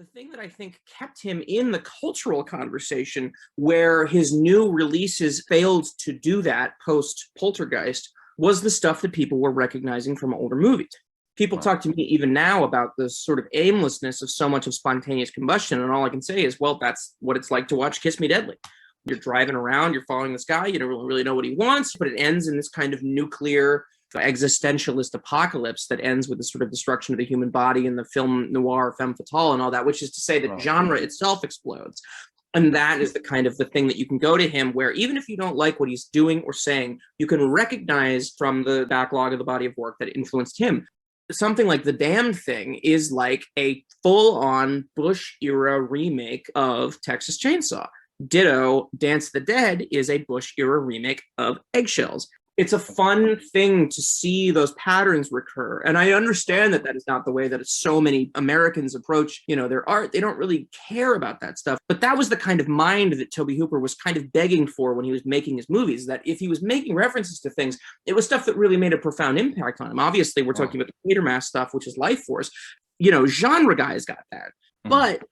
The thing that I think kept him in the cultural conversation, where his new releases failed to do that post Poltergeist, was the stuff that people were recognizing from older movies. People talk to me even now about the sort of aimlessness of so much of spontaneous combustion, and all I can say is, well, that's what it's like to watch Kiss Me Deadly. You're driving around, you're following this guy, you don't really know what he wants, but it ends in this kind of nuclear existentialist apocalypse that ends with the sort of destruction of the human body and the film noir femme fatale and all that, which is to say that genre itself explodes. And that is the kind of the thing that you can go to him where even if you don't like what he's doing or saying, you can recognize from the backlog of the body of work that influenced him. Something like The Damned Thing is like a full-on Bush-era remake of Texas Chainsaw. Ditto, Dance of the Dead is a Bush-era remake of Eggshells. It's a fun thing to see those patterns recur. And I understand that that is not the way that so many Americans approach, their art. They don't really care about that stuff. But that was the kind of mind that Tobe Hooper was kind of begging for when he was making his movies, that if he was making references to things, it was stuff that really made a profound impact on him. Obviously, we're talking about the Quatermass stuff, which is Lifeforce. Genre guys got that. But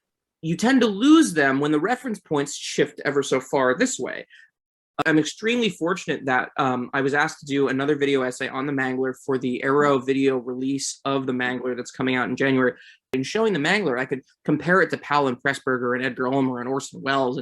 you tend to lose them when the reference points shift ever so far this way. I'm extremely fortunate that I was asked to do another video essay on the Mangler for the Arrow video release of the Mangler that's coming out in January. In showing the Mangler, I could compare it to Powell and Pressburger and Edgar Ulmer and Orson Welles.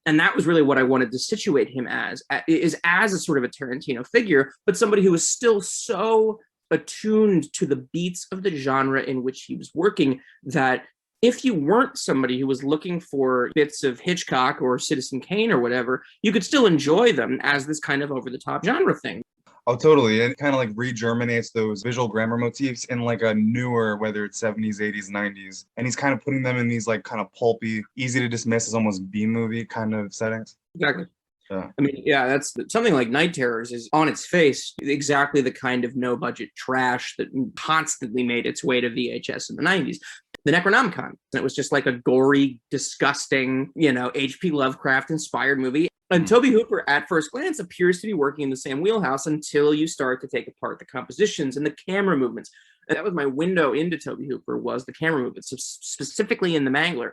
And that was really what I wanted to situate him as a sort of a Tarantino figure, but somebody who was still so attuned to the beats of the genre in which he was working that if you weren't somebody who was looking for bits of Hitchcock or Citizen Kane or whatever, you could still enjoy them as this kind of over-the-top genre thing. Oh, totally. It kind of like re-germinates those visual grammar motifs in like a newer, whether it's 70s, 80s, 90s. And he's kind of putting them in these like kind of pulpy, easy to dismiss as almost B-movie kind of settings. Exactly. Yeah. I mean, yeah, that's something like Night Terrors is on its face exactly the kind of no-budget trash that constantly made its way to VHS in the 90s. The Necronomicon. It was just like a gory, disgusting, H.P. Lovecraft-inspired movie. And Tobe Hooper, at first glance, appears to be working in the same wheelhouse until you start to take apart the compositions and the camera movements. And that was my window into Tobe Hooper, was the camera movements, so specifically in the Mangler.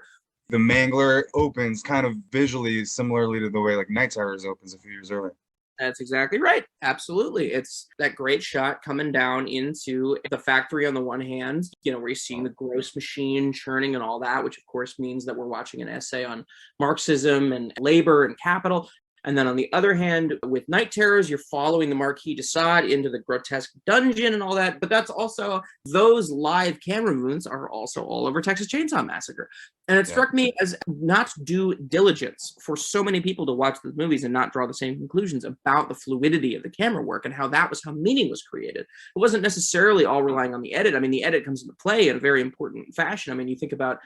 The Mangler opens kind of visually similarly to the way like Night Terrors opens a few years earlier. That's exactly right. Absolutely. It's that great shot coming down into the factory on the one hand, where you're seeing the gross machine churning and all that, which of course means that we're watching an essay on Marxism and labor and capital. And then on the other hand, with Night Terrors, you're following the Marquis de Sade into the grotesque dungeon and all that. But that's also, those live camera movements are also all over Texas Chainsaw Massacre. And it struck me as not due diligence for so many people to watch the movies and not draw the same conclusions about the fluidity of the camera work and how that was how meaning was created. It wasn't necessarily all relying on the edit. I mean, the edit comes into play in a very important fashion. I mean, you think about,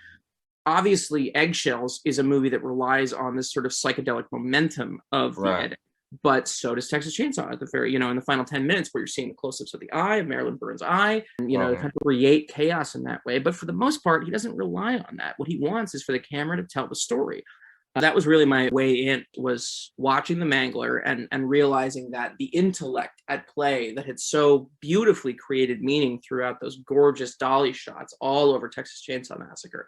obviously, Eggshells is a movie that relies on this sort of psychedelic momentum of the edit, but so does Texas Chainsaw at the very, in the final 10 minutes where you're seeing the close-ups of the eye, of Marilyn Burns' eye, and, kind of create chaos in that way. But for the most part, he doesn't rely on that. What he wants is for the camera to tell the story. That was really my way in, was watching the Mangler and realizing that the intellect at play that had so beautifully created meaning throughout those gorgeous dolly shots all over Texas Chainsaw Massacre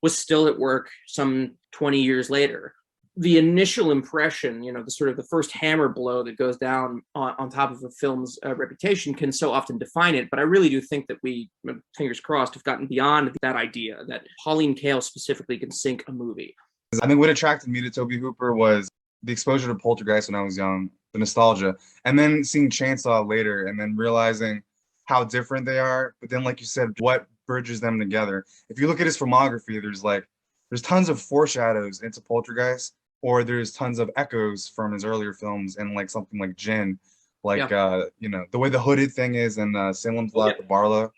was still at work some 20 years later. The initial impression, the first hammer blow that goes down on top of a film's reputation can so often define it. But I really do think that we, fingers crossed, have gotten beyond that idea that Pauline Kael specifically can sink a movie. I think what attracted me to Tobe Hooper was the exposure to Poltergeist when I was young, the nostalgia, and then seeing Chainsaw later and then realizing how different they are. But then, like you said, what bridges them together. If you look at his filmography, there's tons of foreshadows into Poltergeist, or there's tons of echoes from his earlier films and like something like Djinn, the way the hooded thing is in Salem's Lot, the Barlow.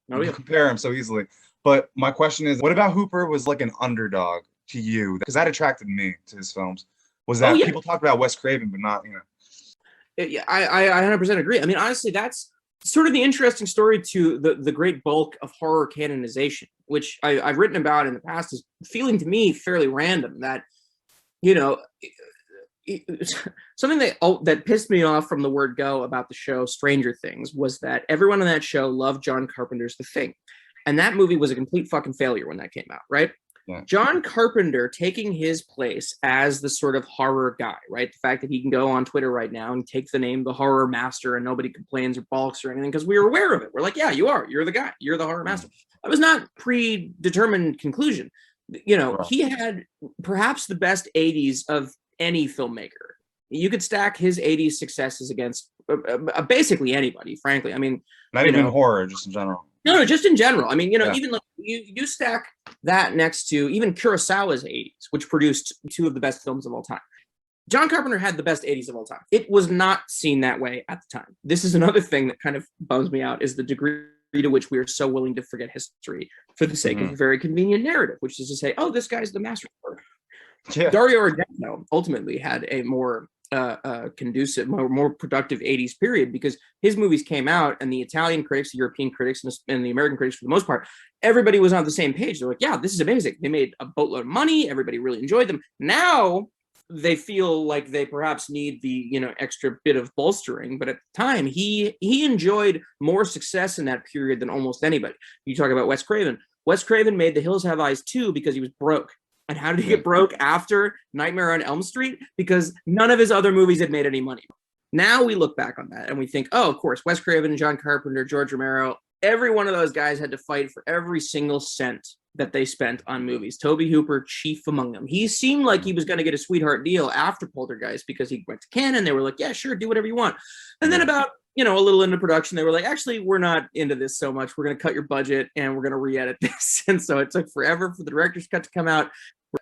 You compare him so easily. But my question is, what about Hooper was like an underdog to you? Because that attracted me to his films. Was that people talk about Wes Craven, but not, Yeah, I 100% agree. I mean, honestly, that's sort of the interesting story to the great bulk of horror canonization, which I've written about in the past, is feeling to me fairly random. That, something that pissed me off from the word go about the show Stranger Things was that everyone on that show loved John Carpenter's The Thing. And that movie was a complete fucking failure when that came out, right? Yeah. John Carpenter taking his place as the sort of horror guy, right? The fact that he can go on Twitter right now and take the name the horror master and nobody complains or balks or anything because we were aware of it. We're like, yeah, you are. You're the guy. You're the horror master. That was not predetermined conclusion. You know, he had perhaps the best 80s of any filmmaker. You could stack his 80s successes against basically anybody, frankly. I mean, not even horror, just in general. No, just in general. I mean, even like you stack that next to even Kurosawa's 80s, which produced two of the best films of all time. John Carpenter had the best 80s of all time. It was not seen that way at the time. This is another thing that kind of bums me out, is the degree to which we are so willing to forget history for the sake of a very convenient narrative, which is to say, oh, this guy's the master. Yeah. Dario Argento ultimately had a more conducive, more productive 80s period, because his movies came out and the Italian critics, the European critics, and the American critics, for the most part, everybody was on the same page. They're like, yeah, this is amazing. They made a boatload of money. Everybody really enjoyed them. Now they feel like they perhaps need the extra bit of bolstering. But at the time, he enjoyed more success in that period than almost anybody. You talk about Wes Craven. Wes Craven made The Hills Have Eyes 2 because he was broke. And how did he get broke after Nightmare on Elm Street? Because none of his other movies had made any money. Now we look back on that and we think, oh, of course, Wes Craven, John Carpenter, George Romero, every one of those guys had to fight for every single cent that they spent on movies. Tobe Hooper, chief among them. He seemed like he was going to get a sweetheart deal after Poltergeist because he went to Cannes. They were like, yeah, sure, do whatever you want. And then about a little into production, they were like, actually, we're not into this so much. We're going to cut your budget and we're going to re-edit this. And so it took forever for the director's cut to come out.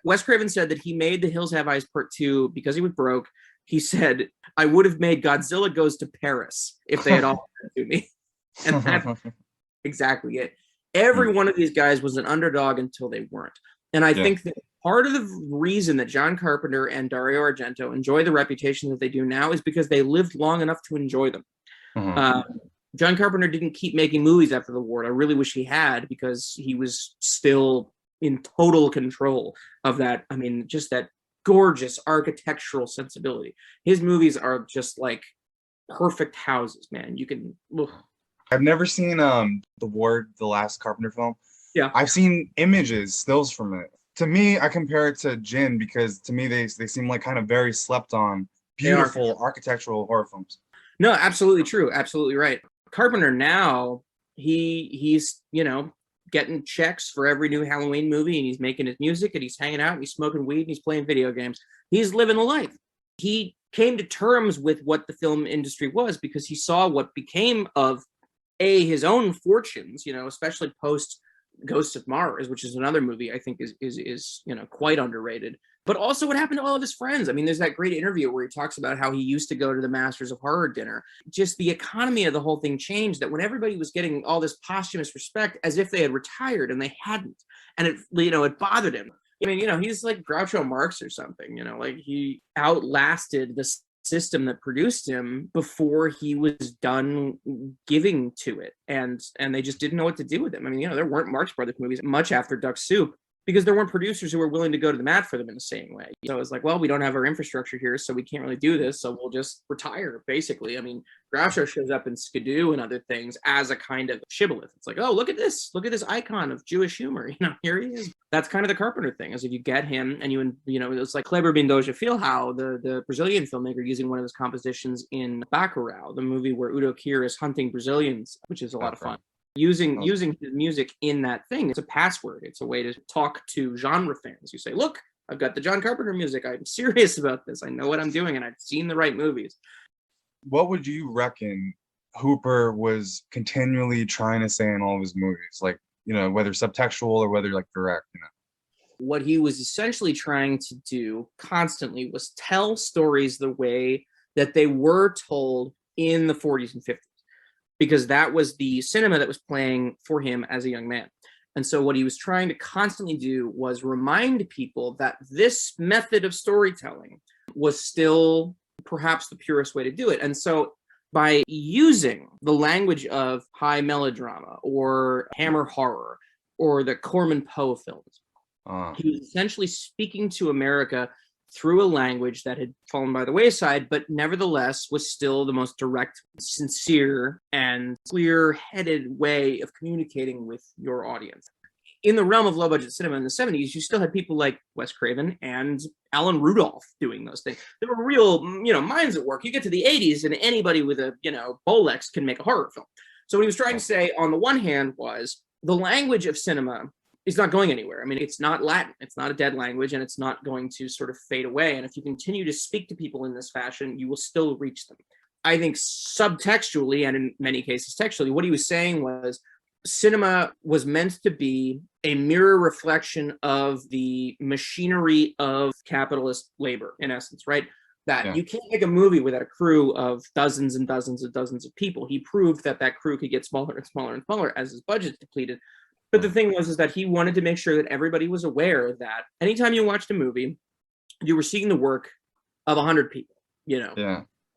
Wes Craven said that he made The Hills Have Eyes Part 2 because he was broke. He said, I would have made Godzilla Goes to Paris if they had offered it to me. And that's exactly it. Every one of these guys was an underdog until they weren't. And I think that part of the reason that John Carpenter and Dario Argento enjoy the reputation that they do now is because they lived long enough to enjoy them. John Carpenter didn't keep making movies after the war. I really wish he had, because he was still in total control of that. I mean, just that gorgeous architectural sensibility. His movies are just like perfect houses, man. You can. Ugh. I've never seen The Ward, the last Carpenter film. Yeah, I've seen images, stills from it. To me, I compare it to Djinn because to me they seem like kind of very slept on, beautiful architectural horror films. No, absolutely true. Absolutely right. Carpenter now, he's getting checks for every new Halloween movie, and he's making his music, and he's hanging out, and he's smoking weed, and he's playing video games. He's living the life. He came to terms with what the film industry was because he saw what became of his own fortunes, especially post Ghosts of Mars, which is another movie I think is quite underrated. But also what happened to all of his friends. I mean, there's that great interview where he talks about how he used to go to the Masters of Horror dinner. Just the economy of the whole thing changed, that when everybody was getting all this posthumous respect as if they had retired and they hadn't. And it bothered him. I mean, he's like Groucho Marx or something, like he outlasted the system that produced him before he was done giving to it. And they just didn't know what to do with him. I mean, there weren't Marx Brothers movies much after Duck Soup, because there weren't producers who were willing to go to the mat for them in the same way. So it's like, well, we don't have our infrastructure here, so we can't really do this, so we'll just retire, basically. I mean, Groucho shows up in Skidoo and other things as a kind of shibboleth. It's like, oh, look at this icon of Jewish humor. Here he is. That's kind of the Carpenter thing, is if you get him and it's like Kleber Mendoza Filho, the Brazilian filmmaker, using one of his compositions in Bacurau, the movie where Udo Kier is hunting Brazilians, which is a lot of fun. Using his music in that thing. It's a password. It's a way to talk to genre fans. You say, look, I've got the John Carpenter music. I'm serious about this. I know what I'm doing, and I've seen the right movies. What would you reckon Hooper was continually trying to say in all of his movies? Like, whether subtextual or whether like direct, What he was essentially trying to do constantly was tell stories the way that they were told in the 40s and 50s. Because that was the cinema that was playing for him as a young man. And so what he was trying to constantly do was remind people that this method of storytelling was still perhaps the purest way to do it. And so by using the language of high melodrama or Hammer horror or the Corman Poe films, he was essentially speaking to America through a language that had fallen by the wayside, but nevertheless was still the most direct, sincere, and clear-headed way of communicating with your audience. in the realm of low budget cinema in the 70s, you still had people like Wes Craven and Alan Rudolph doing those things. There were real, minds at work. You get to the 80s and anybody with a, Bolex can make a horror film. So what he was trying to say on the one hand was the language of cinema is not going anywhere. I mean, it's not Latin. It's not a dead language, and it's not going to sort of fade away. And if you continue to speak to people in this fashion, you will still reach them. I think subtextually, and in many cases textually, what he was saying was cinema was meant to be a mirror reflection of the machinery of capitalist labor, in essence, right? That you can't make a movie without a crew of dozens and dozens and dozens of people. He proved that that crew could get smaller and smaller and smaller as his budget depleted. But the thing was, is that he wanted to make sure that everybody was aware that anytime you watched a movie, you were seeing the work of 100 people,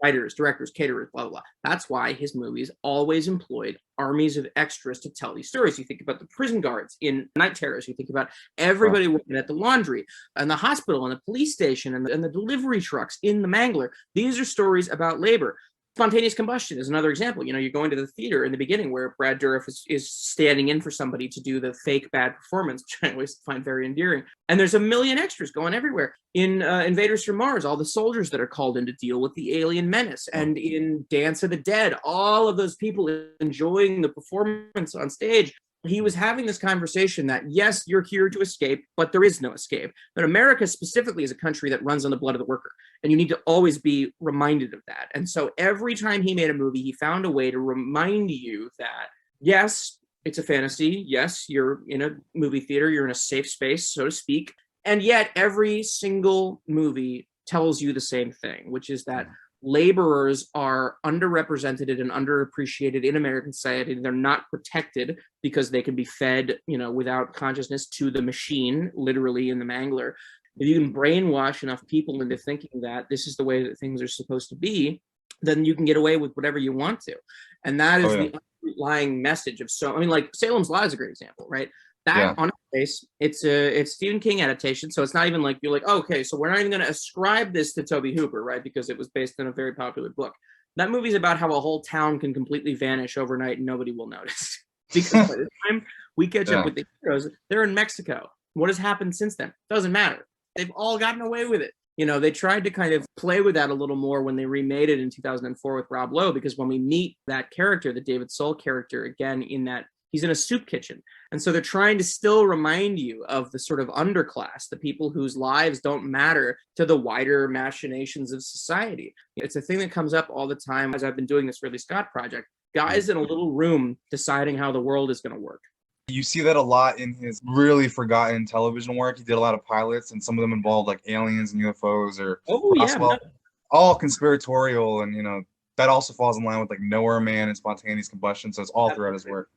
writers, directors, caterers, blah, blah, blah. That's why his movies always employed armies of extras to tell these stories. You think about the prison guards in Night Terrors. You think about everybody working at the laundry and the hospital and the police station and the delivery trucks in the Mangler. These are stories about labor. Spontaneous combustion is another example. You're going to the theater in the beginning where Brad Dourif is standing in for somebody to do the fake bad performance, which I always find very endearing. And there's a million extras going everywhere. In Invaders from Mars, all the soldiers that are called in to deal with the alien menace. And in Dance of the Dead, all of those people enjoying the performance on stage. He was having this conversation that, yes, you're here to escape, but there is no escape. But America specifically is a country that runs on the blood of the worker. And you need to always be reminded of that. And so every time he made a movie, he found a way to remind you that, yes, it's a fantasy. Yes, you're in a movie theater. You're in a safe space, so to speak. And yet every single movie tells you the same thing, which is that laborers are underrepresented and underappreciated in American society. They're not protected because they can be fed, without consciousness to the machine, literally in the Mangler. If you can brainwash enough people into thinking that this is the way that things are supposed to be, then you can get away with whatever you want to. And that is the underlying message of like Salem's Lot is a great example, right? That on its face, it's Stephen King adaptation, so it's not even like you're like, okay, so we're not even going to ascribe this to Tobe Hooper, right? Because it was based on a very popular book. That movie's about how a whole town can completely vanish overnight and nobody will notice. Because by the time we catch up with the heroes, they're in Mexico. What has happened since then? Doesn't matter. They've all gotten away with it. They tried to kind of play with that a little more when they remade it in 2004 with Rob Lowe, because when we meet that character, the David Soul character, again, he's in a soup kitchen. And so they're trying to still remind you of the sort of underclass, the people whose lives don't matter to the wider machinations of society. It's a thing that comes up all the time as I've been doing this Ridley Scott project. Guys in a little room deciding how the world is going to work. You see that a lot in his really forgotten television work. He did a lot of pilots, and some of them involved like aliens and UFOs or all conspiratorial. And, that also falls in line with like Nowhere Man and Spontaneous Combustion. So it's all throughout his work.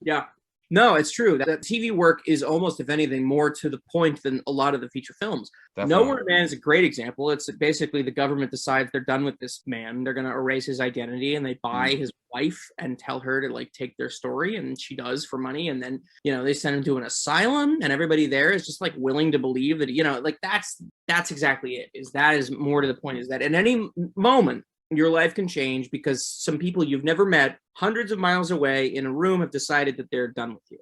Yeah. No, it's true. That TV work is almost, if anything, more to the point than a lot of the feature films. Definitely. Nowhere Man is a great example. It's basically the government decides they're done with this man. They're going to erase his identity, and they buy his wife and tell her to like take their story, and she does for money. And then, they send him to an asylum, and everybody there is just like willing to believe that, like that's exactly it. That is more to the point, is that at any moment, your life can change because some people you've never met hundreds of miles away in a room have decided that they're done with you.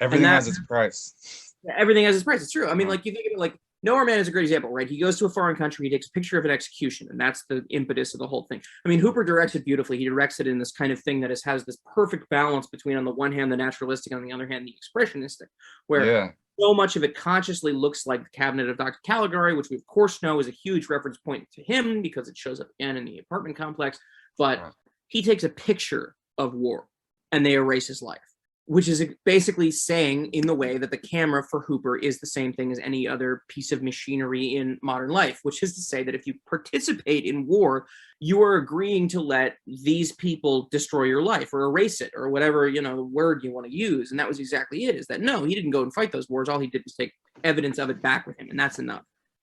Everything has its price. Everything has its price. It's true. I mean, like you think of it, like Nowhere Man is a great example, right? He goes to a foreign country, he takes a picture of an execution, and that's the impetus of the whole thing. I mean, Hooper directs it beautifully. He directs it in this kind of thing that has this perfect balance between, on the one hand, the naturalistic, on the other hand, the expressionistic, where so much of it consciously looks like the Cabinet of Dr. Caligari, which we of course know is a huge reference point to him because it shows up again in the apartment complex. But he takes a picture of war and they erase his life, which is basically saying in the way that the camera for Hooper is the same thing as any other piece of machinery in modern life, which is to say that if you participate in war, you are agreeing to let these people destroy your life or erase it or whatever, word you want to use. And that was exactly it, is that no, he didn't go and fight those wars. All he did was take evidence of it back with him. And that's enough.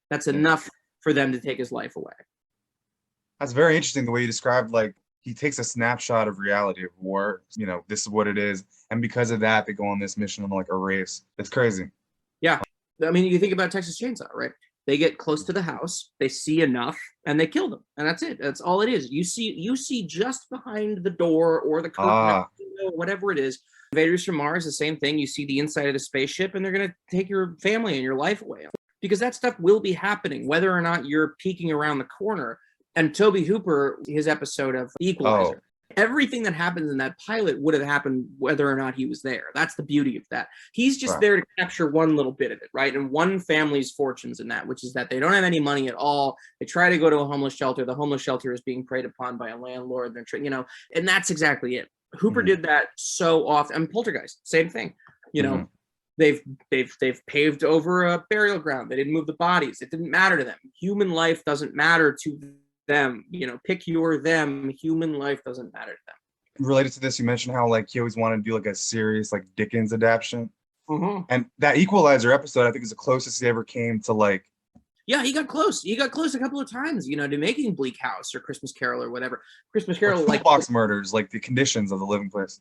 That's enough for them to take his life away. That's very interesting the way you described, like, he takes a snapshot of reality of war. This is what it is. And because of that, they go on this mission of like a race. It's crazy. Yeah. I mean, you think about Texas Chainsaw, right? They get close to the house, they see enough, and they kill them. And that's it. That's all it is. You see just behind the door or the curtain, or whatever it is, Invaders from Mars, the same thing. You see the inside of the spaceship and they're going to take your family and your life away. Because that stuff will be happening, whether or not you're peeking around the corner. And Tobe Hooper, his episode of Equalizer, everything that happens in that pilot would have happened whether or not he was there. That's the beauty of that. He's just there to capture one little bit of it, right? And one family's fortunes in that, which is that they don't have any money at all. They try to go to a homeless shelter. The homeless shelter is being preyed upon by a landlord. And that's exactly it. Hooper did that so often. And Poltergeist, same thing. They've paved over a burial ground. They didn't move the bodies. It didn't matter to them. Human life doesn't matter to them. Pick your them. Human life doesn't matter to them. Related to this, you mentioned how like he always wanted to do like a serious like Dickens adaptation. And that Equalizer episode, I think, is the closest he ever came to like. Yeah, he got close. He got close a couple of times, to making Bleak House or Christmas Carol or whatever. Christmas Carol, like box murders, like the conditions of the living place.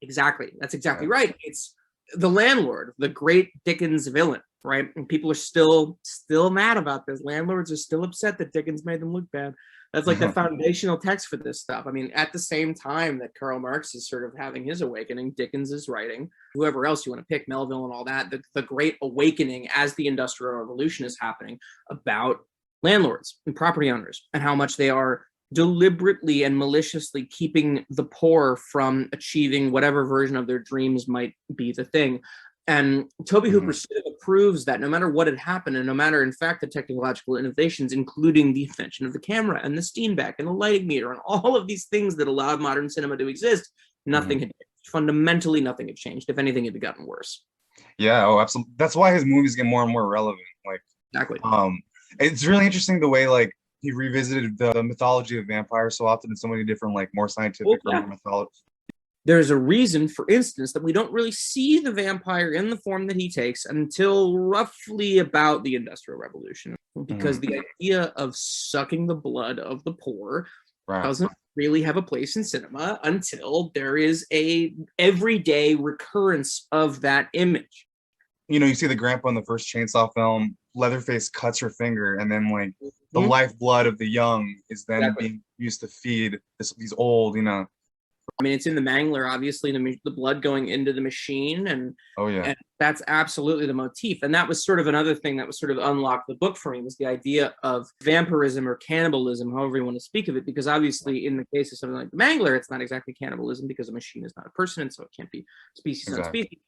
Exactly. That's exactly right. It's the landlord, the great Dickens villain, right? And people are still mad about this. Landlords are still upset that Dickens made them look bad. That's like the foundational text for this stuff. I mean, at the same time that Karl Marx is sort of having his awakening, Dickens is writing, whoever else you want to pick, Melville and all that, the great awakening as the Industrial Revolution is happening about landlords and property owners and how much they are deliberately and maliciously keeping the poor from achieving whatever version of their dreams might be the thing. And Tobe Hooper sort of proves that no matter what had happened, and no matter, in fact, the technological innovations, including the invention of the camera and the Steenbeck and the lighting meter and all of these things that allowed modern cinema to exist, nothing had changed. Fundamentally, nothing had changed. If anything, it had gotten worse. Yeah, absolutely. That's why his movies get more and more relevant. Like, exactly. It's really interesting the way like he revisited the mythology of vampires so often in so many different, like, more scientific mythology. There's a reason, for instance, that we don't really see the vampire in the form that he takes until roughly about the Industrial Revolution, because the idea of sucking the blood of the poor doesn't really have a place in cinema until there is a everyday recurrence of that image. You see the grandpa in the first Chainsaw film, Leatherface cuts her finger, and then like the lifeblood of the young is then being used to feed these old, I mean, it's in the Mangler, obviously, the blood going into the machine, and that's absolutely the motif. And that was sort of another thing that was sort of unlocked the book for me, was the idea of vampirism or cannibalism, however you want to speak of it, because obviously in the case of something like the Mangler, it's not exactly cannibalism because a machine is not a person, and so it can't be species on species.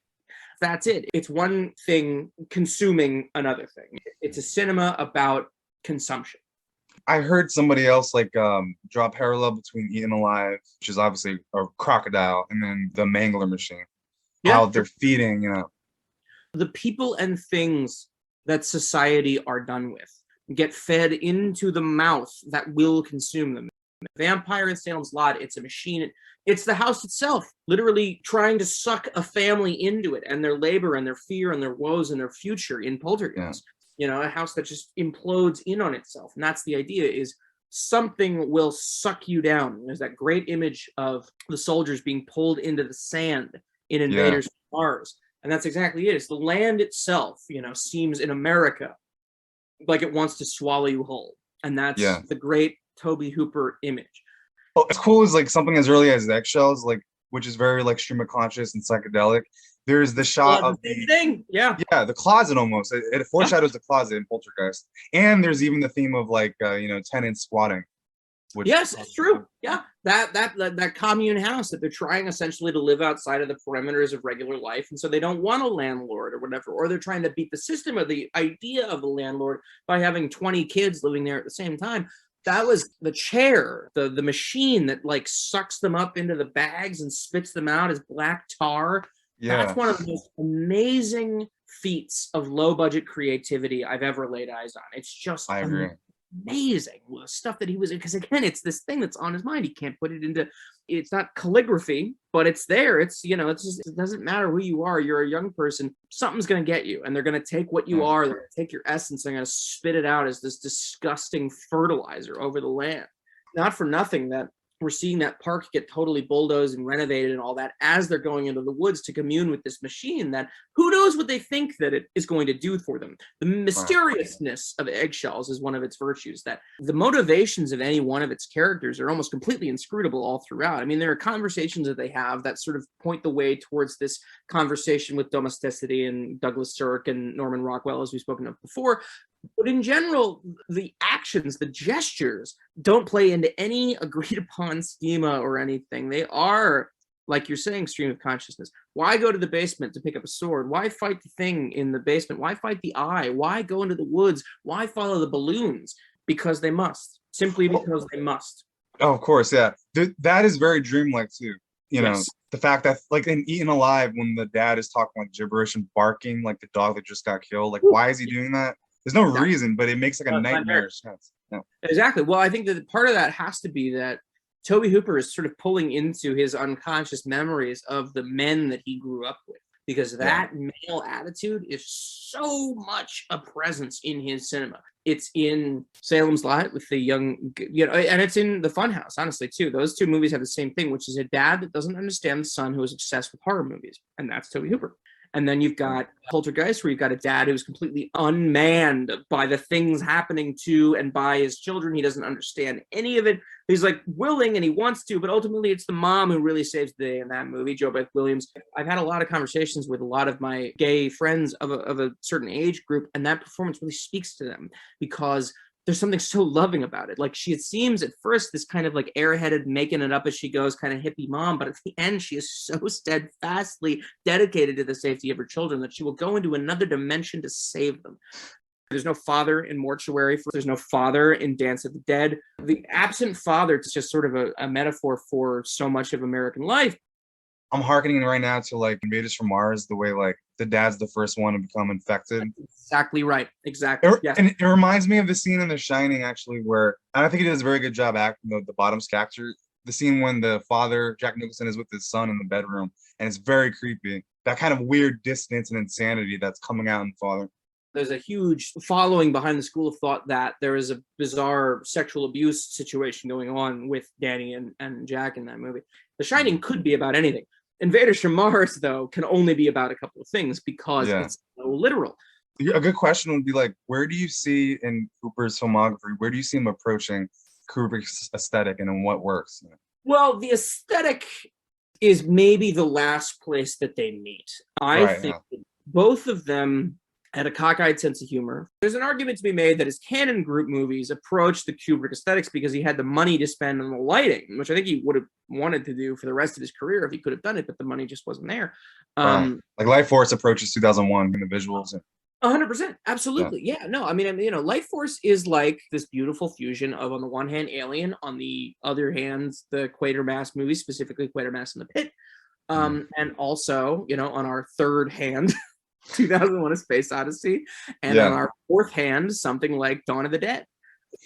That's it. It's one thing consuming another thing. It's a cinema about consumption. I heard somebody else like draw a parallel between Eaten Alive, which is obviously a crocodile, and then the Mangler machine. How they're feeding, The people and things that society are done with get fed into the mouth that will consume them. Vampire in Salem's Lot, it's a machine. It's the house itself, literally trying to suck a family into it, and their labor and their fear and their woes and their future in Poltergeist. A house that just implodes in on itself. And that's the idea, is something will suck you down. There's that great image of the soldiers being pulled into the sand in Invaders from Mars. And that's exactly it. It's the land itself, seems in America like it wants to swallow you whole. And that's the great Tobe Hooper image. Well, it's cool as like something as early as Eggshells, like, which is very like stream of conscious and psychedelic. There's the shot of the thing. the closet almost. It foreshadows the closet in Poltergeist. And there's even the theme of like tenants squatting. Yes, it's true. Yeah, that commune house that they're trying essentially to live outside of the perimeters of regular life, and so they don't want a landlord or whatever, or they're trying to beat the system or the idea of a landlord by having 20 kids living there at the same time. That was the chair, the machine that like sucks them up into the bags and spits them out as black tar. That's one of the most amazing feats of low budget creativity I've ever laid eyes on. It's just amazing stuff that he was in, because again, it's this thing that's on his mind. He can't put it into, it's not calligraphy, but it's there. It's it's just, it doesn't matter who you are. You're a young person, something's going to get you, and they're going to take what you are, they're going to take your essence, they're going to spit it out as this disgusting fertilizer over the land. Not for nothing that we're seeing that park get totally bulldozed and renovated and all that as they're going into the woods to commune with this machine that who knows what they think that it is going to do for them. The mysteriousness of Eggshells is one of its virtues, that the motivations of any one of its characters are almost completely inscrutable all throughout. I mean, there are conversations that they have that sort of point the way towards this conversation with domesticity and Douglas Sirk and Norman Rockwell, as we've spoken of before. But in general, the actions, the gestures don't play into any agreed upon schema or anything. They are, like you're saying, stream of consciousness. Why go to the basement to pick up a sword? Why fight the thing in the basement? Why fight the eye? Why go into the woods? Why follow the balloons? Because they must. Simply because they must. Oh, of course, yeah. That is very dreamlike too. You know, the fact that like in Eaten Alive, when the dad is talking like gibberish and barking like the dog that just got killed, like why is he doing that? There's no reason, but it makes like a nightmarish sense. Yeah. Exactly. Well, I think that part of that has to be that Tobe Hooper is sort of pulling into his unconscious memories of the men that he grew up with, because that male attitude is so much a presence in his cinema. It's in Salem's Lot with the young, and it's in The Funhouse, honestly, too. Those two movies have the same thing, which is a dad that doesn't understand the son who is obsessed with horror movies, and that's Tobe Hooper. And then you've got Poltergeist, where you've got a dad who's completely unmanned by the things happening to and by his children. He doesn't understand any of it. He's like willing and he wants to, but ultimately it's the mom who really saves the day in that movie, Jo Beth Williams. I've had a lot of conversations with a lot of my gay friends of a certain age group, and that performance really speaks to them because there's something so loving about it. Like, it seems at first this kind of like airheaded, making it up as she goes kind of hippie mom, but at the end she is so steadfastly dedicated to the safety of her children that she will go into another dimension to save them. There's no father in Mortuary. There's no father in Dance of the Dead. The absent father is just sort of a metaphor for so much of American life. I'm hearkening right now to like Invaders from Mars, the way like the dad's the first one to become infected. That's exactly right. Exactly. Yes. And it reminds me of the scene in The Shining, actually, where, and I think he does a very good job acting the bottom character. The scene when the father, Jack Nicholson, is with his son in the bedroom, and it's very creepy. That kind of weird dissonance and insanity that's coming out in the father. There's a huge following behind the school of thought that there is a bizarre sexual abuse situation going on with Danny and Jack in that movie. The Shining could be about anything. Invaders from Mars, though, can only be about a couple of things because it's so literal. A good question would be like, where do you see in Hooper's filmography, where do you see him approaching Kubrick's aesthetic and in what works? Well, the aesthetic is maybe the last place that they meet. I think that both of them had a cockeyed sense of humor. There's an argument to be made that his Cannon Group movies approached the Kubrick aesthetics because he had the money to spend on the lighting, which I think he would have wanted to do for the rest of his career if he could have done it, but the money just wasn't there. Like Lifeforce approaches 2001 in the visuals. 100%. Absolutely. Yeah. No, I mean, Lifeforce is like this beautiful fusion of, on the one hand, Alien, on the other hand, the Quatermass movies, specifically Quatermass in the Pit. And also, on our third hand, 2001: A Space Odyssey, and on our fourth hand, something like Dawn of the Dead,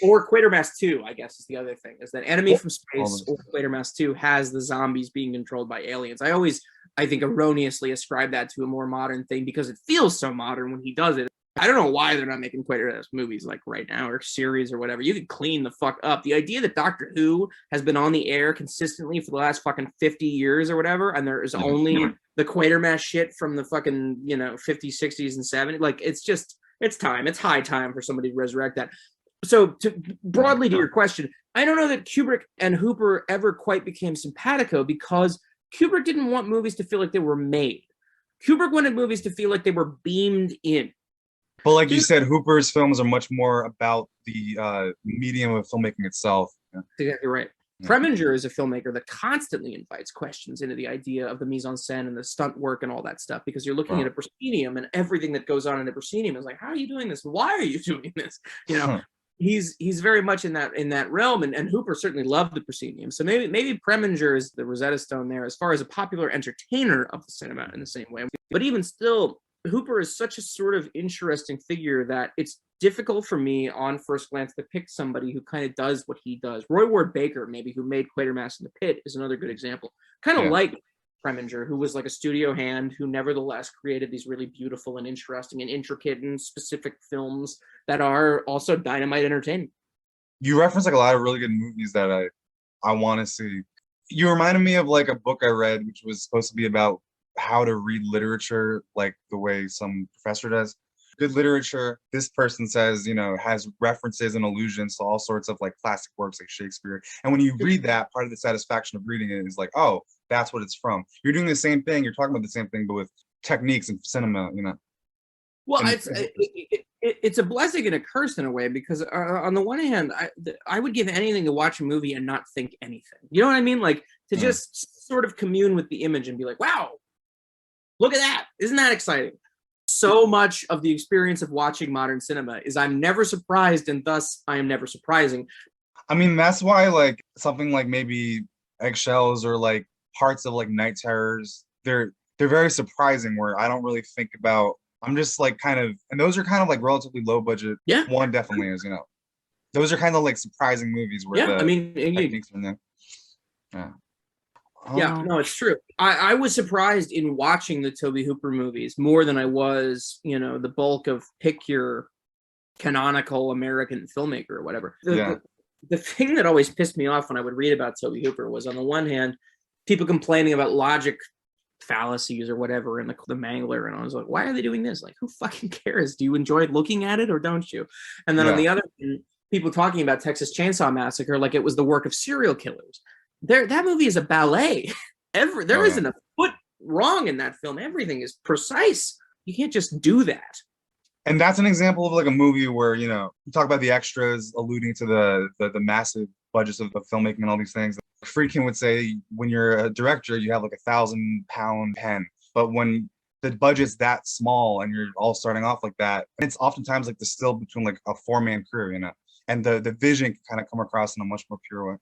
or Quatermass 2, I guess is the other thing, is that Enemy from Space or Quatermass 2 has the zombies being controlled by aliens. I think erroneously ascribe that to a more modern thing because it feels so modern when he does it. I don't know why they're not making Quatermass movies like right now or series or whatever. You could clean the fuck up. The idea that Doctor Who has been on the air consistently for the last fucking 50 years or whatever, and there is only the Quatermass shit from the fucking, 50s, 60s, and 70s. Like, it's time. It's high time for somebody to resurrect that. So broadly to your question, I don't know that Kubrick and Hooper ever quite became simpatico because Kubrick didn't want movies to feel like they were made. Kubrick wanted movies to feel like they were beamed in. But like you said, Hooper's films are much more about the medium of filmmaking itself. That's exactly right. Preminger is a filmmaker that constantly invites questions into the idea of the mise-en-scène and the stunt work and all that stuff, because you're looking at a proscenium and everything that goes on in a proscenium is like, how are you doing this? Why are you doing this? He's very much in that realm, and Hooper certainly loved the proscenium. So maybe Preminger is the Rosetta Stone there as far as a popular entertainer of the cinema in the same way. But even still, Hooper is such a sort of interesting figure that it's difficult for me on first glance to pick somebody who kind of does what he does. Roy Ward Baker, maybe, who made Quatermass in the Pit, is another good example. Kind of like Preminger, who was like a studio hand who nevertheless created these really beautiful and interesting and intricate and specific films that are also dynamite entertainment. You reference like a lot of really good movies that I want to see. You reminded me of like a book I read, which was supposed to be about how to read literature like the way some professor does. Good literature, this person says, has references and allusions to all sorts of like classic works like Shakespeare. And when you read that, part of the satisfaction of reading it is like, oh, that's what it's from. You're doing the same thing. You're talking about the same thing, but with techniques and cinema, Well, And it's a blessing and a curse in a way, because on the one hand, I would give anything to watch a movie and not think anything. You know what I mean? Like to just sort of commune with the image and be like, wow, look at that. Isn't that exciting? So much of the experience of watching modern cinema is I'm never surprised, and thus I am never surprising. I mean, that's why like something like maybe Eggshells or like parts of like Night Terrors, they're very surprising, where I don't really think about. I'm just like kind of, and those are kind of like relatively low budget. Yeah. One definitely is, those are kind of like surprising movies where the I mean, techniques are in there. Yeah. Yeah, no, it's true. I was surprised in watching the Tobe Hooper movies more than I was, the bulk of pick your canonical American filmmaker or whatever. The thing that always pissed me off when I would read about Tobe Hooper was, on the one hand, people complaining about logic fallacies or whatever in the Mangler, and I was like, why are they doing this? Like, who fucking cares? Do you enjoy looking at it or don't you? And then on the other hand, people talking about Texas Chainsaw Massacre like it was the work of serial killers. That movie is a ballet. There isn't a foot wrong in that film. Everything is precise. You can't just do that. And that's an example of like a movie where, you talk about the extras alluding to the massive budgets of filmmaking and all these things. Friedkin would say, when you're a director, you have like 1,000-pound pen. But when the budget's that small and you're all starting off like that, it's oftentimes like distilled between like a 4-man crew, and the vision can kind of come across in a much more pure way.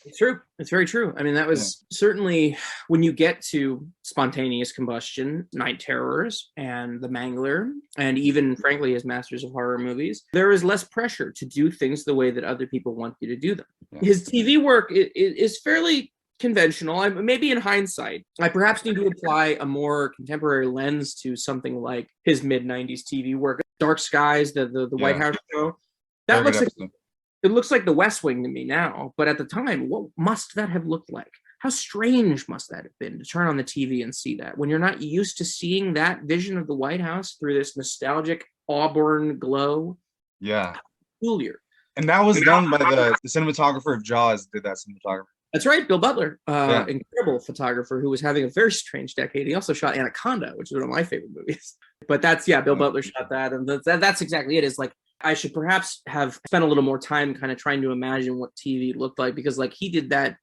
It's true. It's very true. I mean, that was certainly when you get to Spontaneous Combustion, Night Terrors, and The Mangler, and even, frankly, his Masters of Horror movies, there is less pressure to do things the way that other people want you to do them. Yeah. His TV work is fairly conventional. Maybe in hindsight, I perhaps need to apply a more contemporary lens to something like his mid-90s TV work. Dark Skies, the White House show. That looks like... It looks like The West Wing to me now, but at the time, what must that have looked like? How strange must that have been to turn on the TV and see that when you're not used to seeing that vision of the White House through this nostalgic auburn glow? Yeah. Peculiar. And that was done by the cinematographer of Jaws, did that cinematography. That's right, Bill Butler, incredible photographer who was having a very strange decade. He also shot Anaconda, which is one of my favorite movies. But that's, Bill Butler shot that, and that's exactly it. It's like, I should perhaps have spent a little more time kind of trying to imagine what TV looked like, because like he did that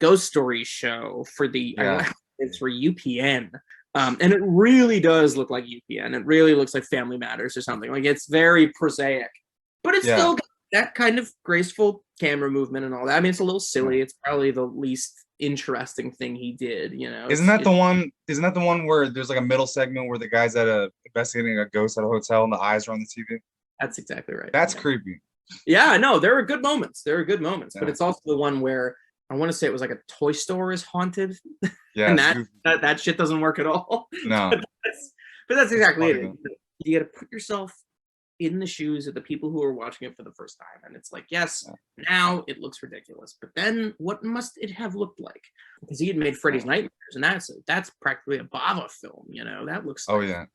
Ghost Story show for it's for UPN. And it really does look like UPN. It really looks like Family Matters or something. Like, it's very prosaic, but it's still got that kind of graceful camera movement and all that. I mean, it's a little silly. It's probably the least interesting thing he did, Isn't that the one where there's like a middle segment where the guy's investigating a ghost at a hotel and the eyes are on the TV? That's exactly right. That's creepy. Yeah, no, there are good moments. But it's also the one where I want to say it was like a toy store is haunted. Yeah. And that shit doesn't work at all. No. but that's exactly it. You got to put yourself in the shoes of the people who are watching it for the first time. And it's like, yes, now it looks ridiculous. But then what must it have looked like? Because he had made Freddy's Nightmares, and that's practically a Bava film, That looks like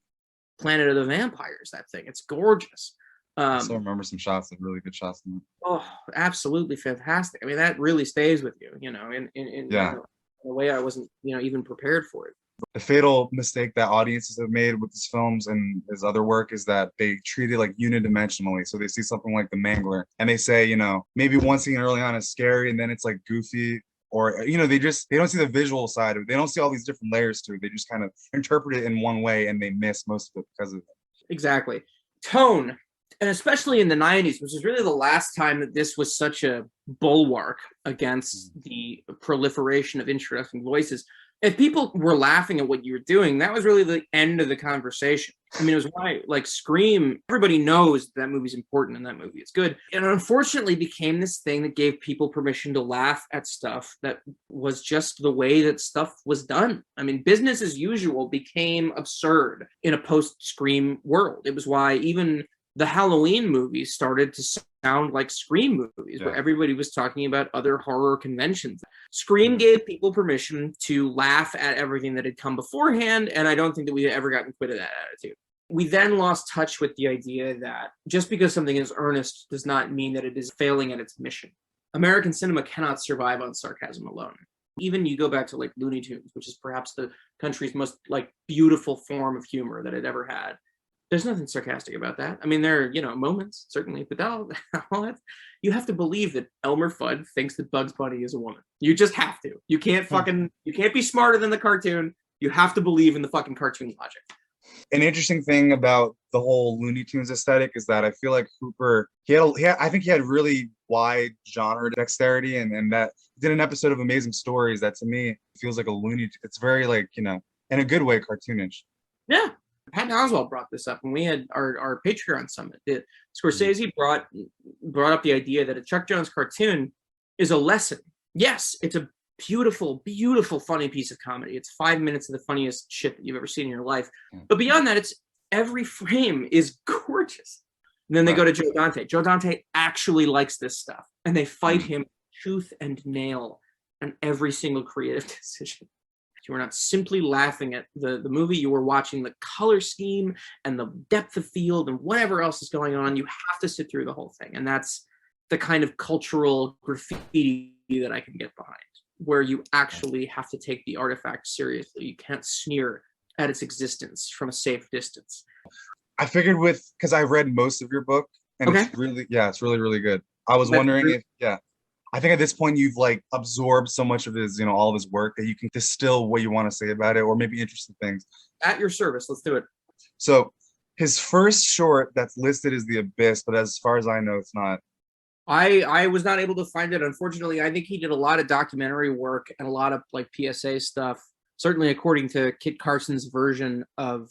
Planet of the Vampires, that thing. It's gorgeous. I still remember some shots, of really good shots in it. Oh, absolutely fantastic. I mean, that really stays with you, in a way I wasn't, even prepared for it. The fatal mistake that audiences have made with his films and his other work is that they treat it like unidimensionally. So they see something like The Mangler and they say, maybe one scene early on is scary and then it's like goofy, or, they don't see the visual side of it. They don't see all these different layers to it. They just kind of interpret it in one way and they miss most of it because of it. Exactly. Tone. And especially in the 90s, which is really the last time that this was such a bulwark against the proliferation of interesting voices. If people were laughing at what you were doing, that was really the end of the conversation. I mean, it was why, like, Scream, everybody knows that movie's important and that movie is good. And it unfortunately became this thing that gave people permission to laugh at stuff that was just the way that stuff was done. I mean, business as usual became absurd in a post-Scream world. It was why even the Halloween movies started to sound like Scream movies, where everybody was talking about other horror conventions. Scream Mhm. gave people permission to laugh at everything that had come beforehand, and I don't think that we've ever gotten quit of that attitude. We then lost touch with the idea that just because something is earnest does not mean that it is failing at its mission. American cinema cannot survive on sarcasm alone. Even you go back to like Looney Tunes, which is perhaps the country's most like beautiful form of humor that it ever had. There's nothing sarcastic about that. I mean, there are, moments, certainly, but all that, you have to believe that Elmer Fudd thinks that Bugs Bunny is a woman. You just have to. You can't be smarter than the cartoon. You have to believe in the fucking cartoon logic. An interesting thing about the whole Looney Tunes aesthetic is that I feel like Hooper, I think he had really wide genre dexterity, and that did an episode of Amazing Stories that to me feels like a Looney. It's very like, in a good way, cartoonish. Yeah. Patton Oswalt brought this up when we had our Patreon summit. Scorsese brought up the idea that a Chuck Jones cartoon is a lesson. Yes, it's a beautiful, beautiful, funny piece of comedy. It's 5 minutes of the funniest shit that you've ever seen in your life. But beyond that, every frame is gorgeous. And then they go to Joe Dante. Joe Dante actually likes this stuff, and they fight him tooth and nail on every single creative decision. You were not simply laughing at the movie, you were watching the color scheme and the depth of field and whatever else is going on. You have to sit through the whole thing. And that's the kind of cultural graffiti that I can get behind, where you actually have to take the artifact seriously. You can't sneer at its existence from a safe distance. I figured because I read most of your book, and it's really, really good. I was wondering I think at this point you've like absorbed so much of his, all of his work that you can distill what you want to say about it, or maybe interesting things. At your service, let's do it. So his first short that's listed is The Abyss, but as far as I know, it's not. I was not able to find it, unfortunately. I think he did a lot of documentary work and a lot of like PSA stuff. Certainly, according to Kit Carson's version of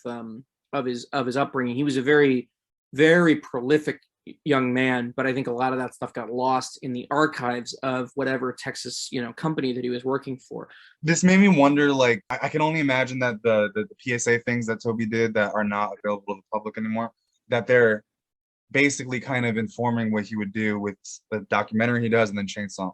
his upbringing, he was a very, very prolific young man, but I think a lot of that stuff got lost in the archives of whatever Texas, company that he was working for. This made me wonder, like, I can only imagine that the PSA things that Tobe did that are not available to the public anymore, that they're basically kind of informing what he would do with the documentary he does and then Chainsaw.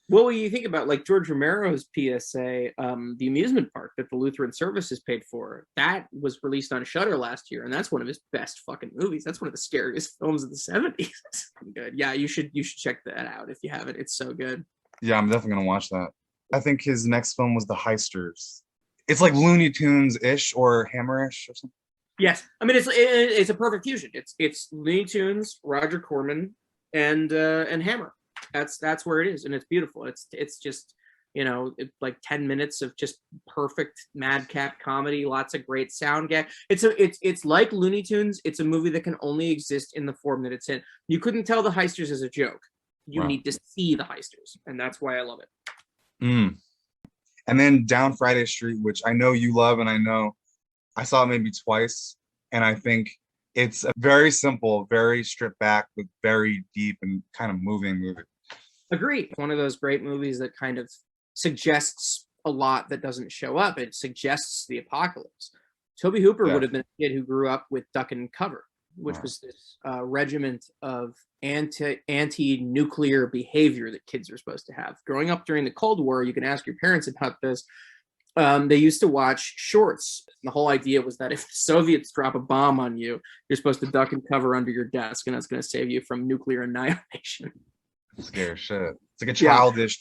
Well, when you think about like George Romero's PSA, the amusement park that the Lutheran Services paid for, that was released on Shudder last year, and that's one of his best fucking movies. That's one of the scariest films of the 70s. Good. Yeah, you should check that out if you haven't. It's so good. Yeah, I'm definitely gonna watch that. I think his next film was The Heisters. It's like Looney Tunes-ish or Hammer-ish or something. Yes, I mean it's a perfect fusion. It's Looney Tunes, Roger Corman, and Hammer. That's where it is, and it's beautiful. It's just like 10 minutes of just perfect madcap comedy, lots of great sound gag. It's like Looney Tunes. It's a movie that can only exist in the form that it's in. You couldn't tell the Heisters as a joke. You need to see the Heisters, and that's why I love it. And then Down Friday Street, which I know you love, and I know I saw it maybe twice, and I think it's a very simple, very stripped back, but very deep and kind of moving movie. Agree. One of those great movies that kind of suggests a lot that doesn't show up. It suggests the apocalypse. Tobe Hooper would have been a kid who grew up with Duck and Cover, which was this regiment of anti-nuclear behavior that kids are supposed to have. Growing up during the Cold War, you can ask your parents about this. They used to watch shorts. The whole idea was that if the Soviets drop a bomb on you, you're supposed to duck and cover under your desk, and that's going to save you from nuclear annihilation. Scary shit. It's like a childish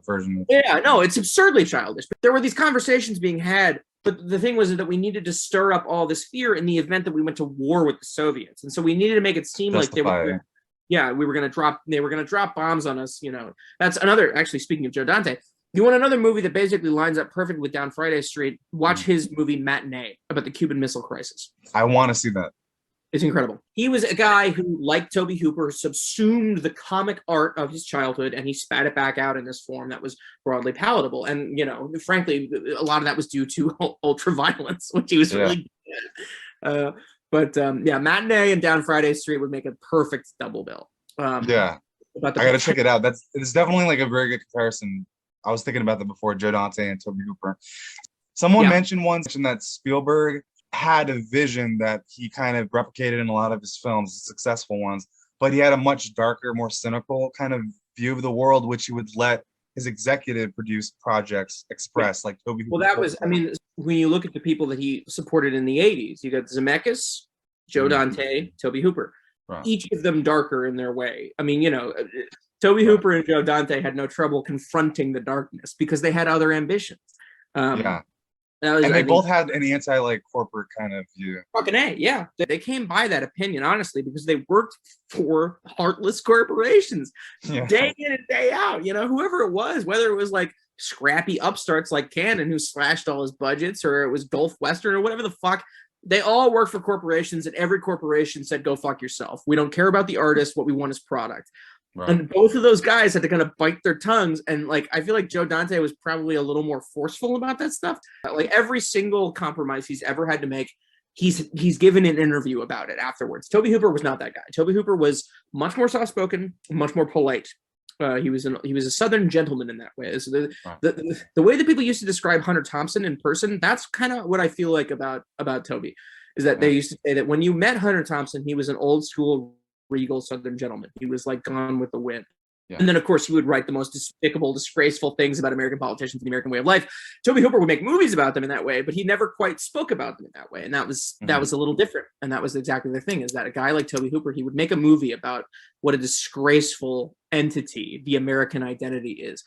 version. Yeah, no, it's absurdly childish. But there were these conversations being had, but the thing was that we needed to stir up all this fear in the event that we went to war with the Soviets. And so we needed to make it seem like they were going to drop bombs on us, That's another, actually, speaking of Joe Dante, you want another movie that basically lines up perfect with Down Friday Street, watch his movie Matinee about the Cuban Missile Crisis. I want to see that. It's incredible. He was a guy who, like Tobe Hooper, subsumed the comic art of his childhood and he spat it back out in this form that was broadly palatable. And, frankly, a lot of that was due to ultra-violence, which he was really good at. Matinee and Down Friday Street would make a perfect double bill. I got to check it out. It's definitely like a very good comparison. I was thinking about that before, Joe Dante and Tobe Hooper. Someone mentioned that Spielberg had a vision that he kind of replicated in a lot of his films, the successful ones, but he had a much darker, more cynical kind of view of the world, which he would let his executive produced projects express, like Tobe Hooper. Well, that was, I mean, when you look at the people that he supported in the 80s, you got Zemeckis, Joe Dante, Tobe Hooper. Right. Each of them darker in their way. I mean, you know, Tobe Hooper and Joe Dante had no trouble confronting the darkness because they had other ambitions. Yeah. And they both had an anti like corporate kind of view. Fucking A, yeah. They came by that opinion, honestly, because they worked for heartless corporations day in and day out. You know, whoever it was, whether it was like scrappy upstarts like Cannon who slashed all his budgets, or it was Gulf Western or whatever the fuck, they all worked for corporations, and every corporation said, go fuck yourself. We don't care about the artist. What we want is product. Right. And both of those guys had to kind of bite their tongues. And like, I feel like Joe Dante was probably a little more forceful about that stuff. Like every single compromise he's ever had to make, he's given an interview about it afterwards. Tobe Hooper was not that guy. Tobe Hooper was much more soft-spoken, much more polite. He was a Southern gentleman in that way. So the way that people used to describe Hunter Thompson in person, that's kind of what I feel like about Tobe, is that they used to say that when you met Hunter Thompson, he was an old school regal Southern gentleman. He was like Gone with the Wind. Yeah. And then, of course, he would write the most despicable, disgraceful things about American politicians and the American way of life. Tobe Hooper would make movies about them in that way, but he never quite spoke about them in that way. And that was a little different. And that was exactly the thing, is that a guy like Tobe Hooper, he would make a movie about what a disgraceful entity the American identity is,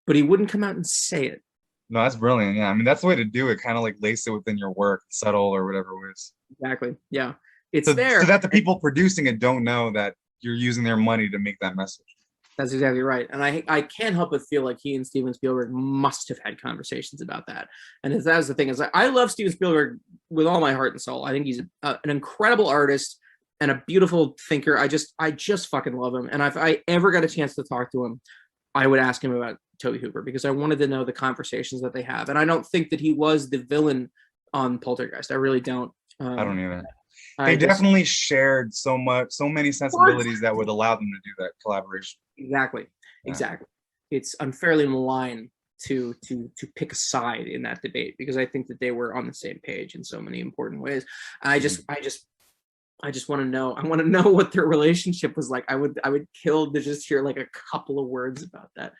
but he wouldn't come out and say it. No, that's brilliant. Yeah, I mean, that's the way to do it. Kind of like lace it within your work, subtle or whatever it is. Exactly. Yeah. It's there. So that the people producing it don't know that you're using their money to make that message. That's exactly right. And I can't help but feel like he and Steven Spielberg must have had conversations about that. And that was the thing, is I love Steven Spielberg with all my heart and soul. I think he's an incredible artist and a beautiful thinker. I just fucking love him. And if I ever got a chance to talk to him, I would ask him about Tobe Hooper, because I wanted to know the conversations that they have. And I don't think that he was the villain on Poltergeist. I really don't. I don't either. They definitely shared so many sensibilities that would allow them to do that collaboration. Exactly. It's unfairly malign to pick a side in that debate, because I think that they were on the same page in so many important ways. I just want to know. I want to know what their relationship was like. I would kill to just hear like a couple of words about that.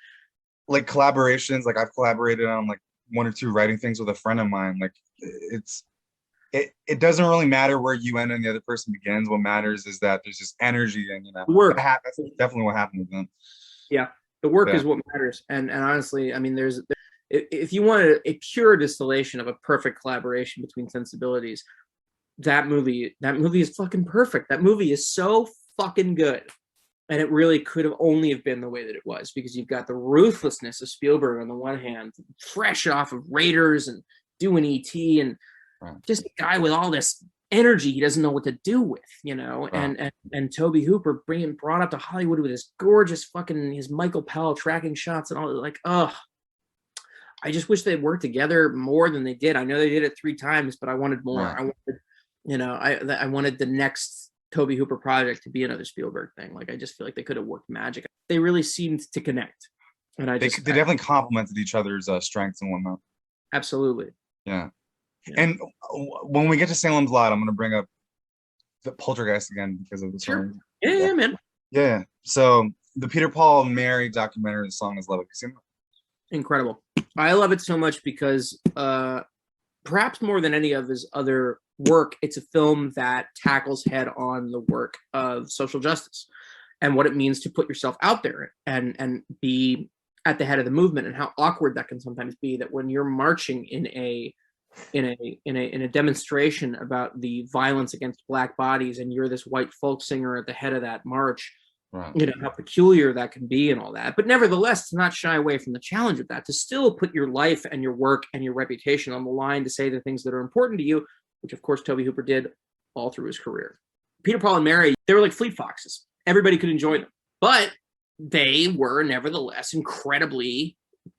Like collaborations, like I've collaborated on like one or two writing things with a friend of mine. Like it doesn't really matter where you end and the other person begins. What matters is that there's just energy, and work. That's definitely what happened with them. Yeah, the work is what matters. And honestly, I mean, if you wanted a pure distillation of a perfect collaboration between sensibilities, that movie is fucking perfect. That movie is so fucking good. And it really could have only have been the way that it was, because you've got the ruthlessness of Spielberg on the one hand, fresh off of Raiders and doing E.T., and just a guy with all this energy he doesn't know what to do with, and Tobe Hooper brought up to Hollywood with his gorgeous fucking, his Michael Powell tracking shots and all, like, I just wish they'd worked together more than they did. I know they did it 3 times, but I wanted more. Right. I wanted the next Tobe Hooper project to be another Spielberg thing. Like, I just feel like they could have worked magic. They really seemed to connect. And they definitely complemented each other's strengths and whatnot. Absolutely. Yeah. And when we get to Salem's Lot, I'm going to bring up the Poltergeist again because of the song. Yeah, man. Yeah. So the Peter, Paul, and Mary documentary, The Song Is Love. Have you seen that? Incredible. I love it so much because perhaps more than any of his other work, it's a film that tackles head on the work of social justice and what it means to put yourself out there and be at the head of the movement, and how awkward that can sometimes be, that when you're marching in a demonstration about the violence against Black bodies, and you're this white folk singer at the head of that march, how peculiar that can be and all that. But nevertheless, to not shy away from the challenge of that, to still put your life and your work and your reputation on the line to say the things that are important to you, which of course Tobe Hooper did all through his career. Peter, Paul, and Mary, they were like Fleet Foxes. Everybody could enjoy them, but they were nevertheless incredibly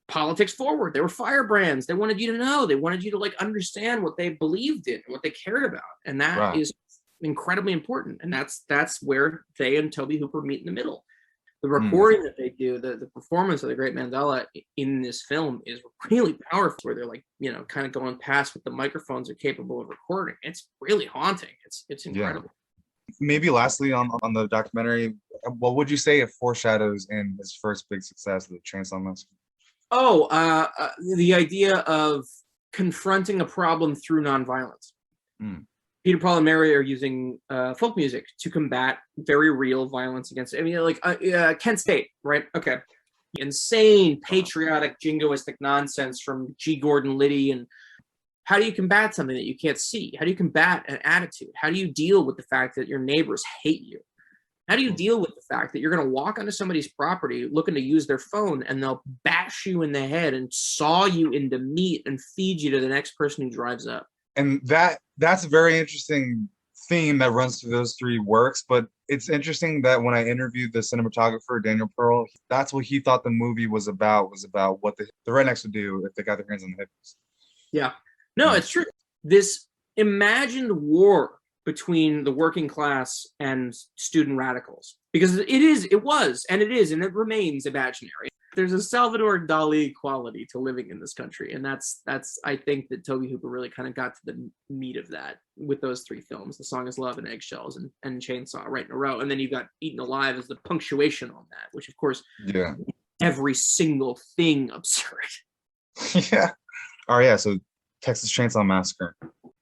politics forward. They were firebrands. They wanted you to know. They wanted you to like understand what they believed in, what they cared about, and that is incredibly important. And that's where they and Tobe Hooper meet in the middle. The recording that they do, the performance of the Great Mandela in this film is really powerful, where they're like, kind of going past what the microphones are capable of recording. It's really haunting. It's incredible. Maybe lastly on the documentary, what would you say it foreshadows in his first big success, the Chainsaw Massacre? The idea of confronting a problem through nonviolence. Mm. Peter, Paul, and Mary are using folk music to combat very real violence against. I mean, like Kent State, right? Okay, insane patriotic jingoistic nonsense from G. Gordon Liddy. And how do you combat something that you can't see? How do you combat an attitude? How do you deal with the fact that your neighbors hate you? How do you deal with the fact that you're going to walk onto somebody's property looking to use their phone and they'll bash you in the head and saw you into meat and feed you to the next person who drives up? And that's a very interesting theme that runs through those three works. But it's interesting that when I interviewed the cinematographer, Daniel Pearl, that's what he thought the movie was about what the rednecks would do if they got their hands on the hippies. Yeah. No, it's true. This imagined war between the working class and student radicals, because it was, and it remains imaginary. There's a Salvador Dali quality to living in this country, and that's I think that Tobe Hooper really kind of got to the meat of that with those three films: The Song Is Love and Eggshells and Chainsaw right in a row, and then you've got Eaten Alive as the punctuation on that, which of course, yeah, every single thing absurd. Yeah. All right. Yeah. So Texas Chainsaw Massacre.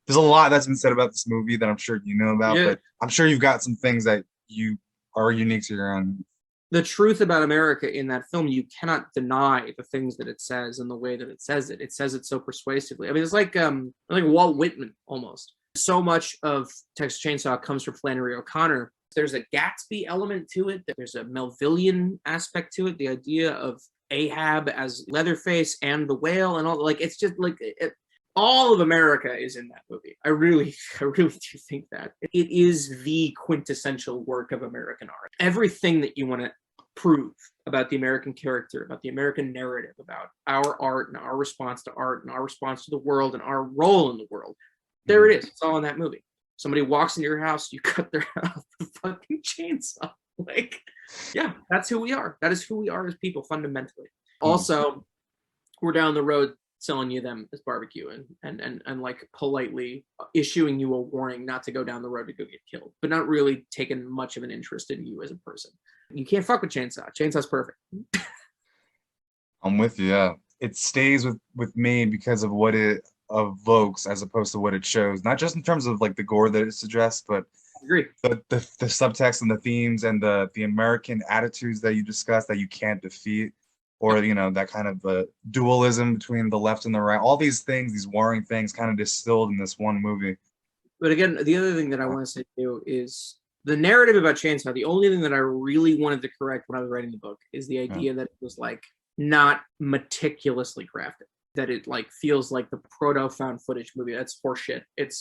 There's a lot that's been said about this movie that I'm sure you know about, but I'm sure you've got some things that you are unique to your own. The truth about America in that film, you cannot deny the things that it says and the way that it says it. It says it so persuasively. I mean, it's like Walt Whitman almost. So much of Texas Chainsaw comes from Flannery O'Connor. There's a Gatsby element to it. There's a Melvillian aspect to it. The idea of Ahab as Leatherface and the whale and all, like, it's just like all of America is in that movie. I really do think that it is the quintessential work of American art. Everything that you want to prove about the American character, about the American narrative, about our art and our response to art and our response to the world and our role in the world, there it is. It's all in that movie. Somebody walks into your house, you cut their head off with a fucking chainsaw. Like, yeah, that's who we are. That is who we are as people fundamentally. Also, we're down the road selling you them as barbecue and like politely issuing you a warning not to go down the road to go get killed, but not really taking much of an interest in you as a person. You can't fuck with Chainsaw. Chainsaw's perfect. I'm with you. Yeah, it stays with me because of what it evokes as opposed to what it shows. Not just in terms of like the gore that it suggests, but I agree. The subtext and the themes and the American attitudes that you discuss that you can't defeat. Or, that kind of dualism between the left and the right. All these things, these warring things kind of distilled in this one movie. But again, the other thing that I want to say too is the narrative about Chainsaw, the only thing that I really wanted to correct when I was writing the book is the idea that it was like not meticulously crafted. That it like feels like the proto found footage movie. That's horseshit. It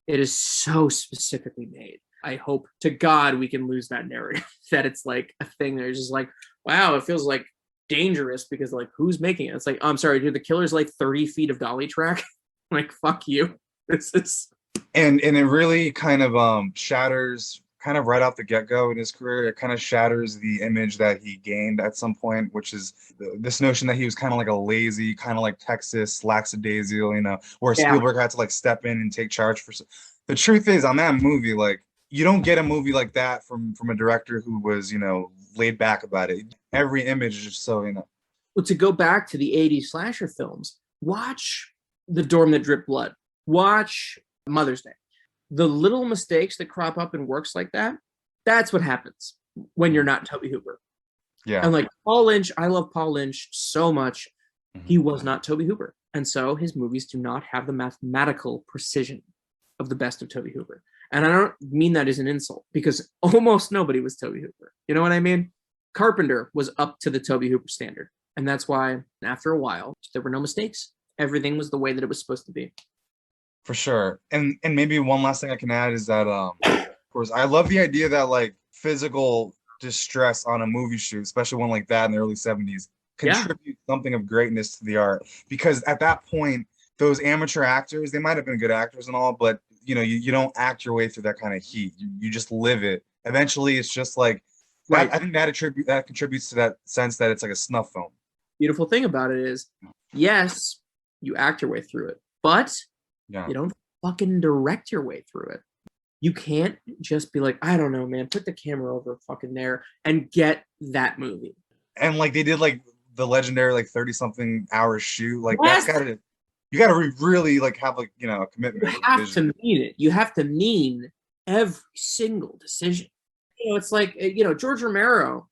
is so specifically made. I hope to God we can lose that narrative. That it's like a thing that is just like, wow, it feels like dangerous because like who's making it? It's like, I'm sorry, dude, the killer's like 30 feet of dolly track. Like, fuck you. This is and it really kind of shatters kind of right off the get-go in his career. It kind of shatters the image that he gained at some point, which is this notion that he was kind of like a lazy, kind of like Texas lackadaisical, where Spielberg had to like step in and take charge for. The truth is, on that movie, like, you don't get a movie like that from a director who was, laid back about it. Every image is just so, Well, to go back to the 80s slasher films, watch The Dorm That Dripped Blood. Watch Mother's Day. The little mistakes that crop up in works like that, that's what happens when you're not Tobe Hooper. Yeah. And like Paul Lynch, I love Paul Lynch so much. He was not Tobe Hooper. And so his movies do not have the mathematical precision of the best of Tobe Hooper. And I don't mean that as an insult, because almost nobody was Tobe Hooper. You know what I mean? Carpenter was up to the Tobe Hooper standard. And that's why after a while, there were no mistakes. Everything was the way that it was supposed to be. For sure. And maybe one last thing I can add is that, of course, I love the idea that like physical distress on a movie shoot, especially one like that in the early 70s, contribute something of greatness to the art. Because at that point, those amateur actors, they might have been good actors and all, but you don't act your way through that kind of heat. You just live it. Eventually, it's just like, I think that contributes to that sense that it's like a snuff film. Beautiful thing about it is, yes, you act your way through it, but you don't fucking direct your way through it. You can't just be like, I don't know, man, put the camera over fucking there and get that movie. And like they did like the legendary like 30 something hour shoot. Like Yes! you gotta really like have like, you know, a commitment. You have to mean it. You have to mean every single decision. You know, it's like, you know, George Romero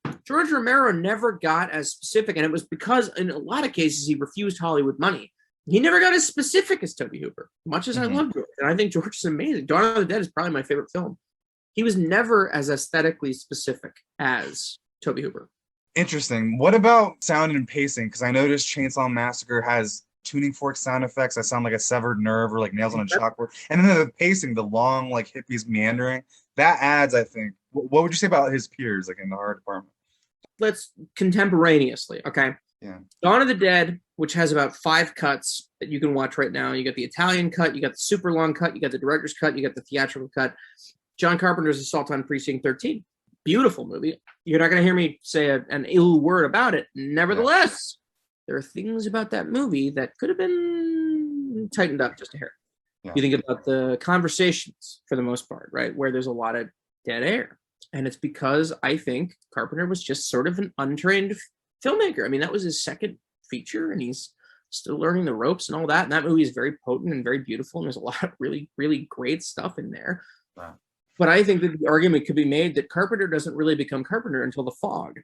never got as specific, and it was because in a lot of cases he refused Hollywood money. He never got as specific as Tobe Hooper, much as I love George. And I think George is amazing. Dawn of the Dead is probably my favorite film. He was never as aesthetically specific as Tobe Hooper. Interesting. What about sound and pacing? Because I noticed Chainsaw Massacre has tuning fork sound effects that sound like a severed nerve or like nails on a chalkboard. And then the pacing, the long like hippies meandering, that adds, I think. What would you say about his peers like in the horror department? Let's contemporaneously, okay? Yeah. Dawn of the Dead, which has about 5 cuts that you can watch right now. You got the Italian cut, you got the super long cut, you got the director's cut, you got the theatrical cut. John Carpenter's Assault on Precinct 13. Beautiful movie. You're not going to hear me say an ill word about it. Nevertheless, there are things about that movie that could have been tightened up just a hair. Yeah. You think about the conversations for the most part, right? Where there's a lot of dead air. And it's because I think Carpenter was just sort of an untrained filmmaker. I mean, that was his second feature, and he's still learning the ropes and all that. And that movie is very potent and very beautiful. And there's a lot of really, really great stuff in there. Wow. But I think that the argument could be made that Carpenter doesn't really become Carpenter until The Fog.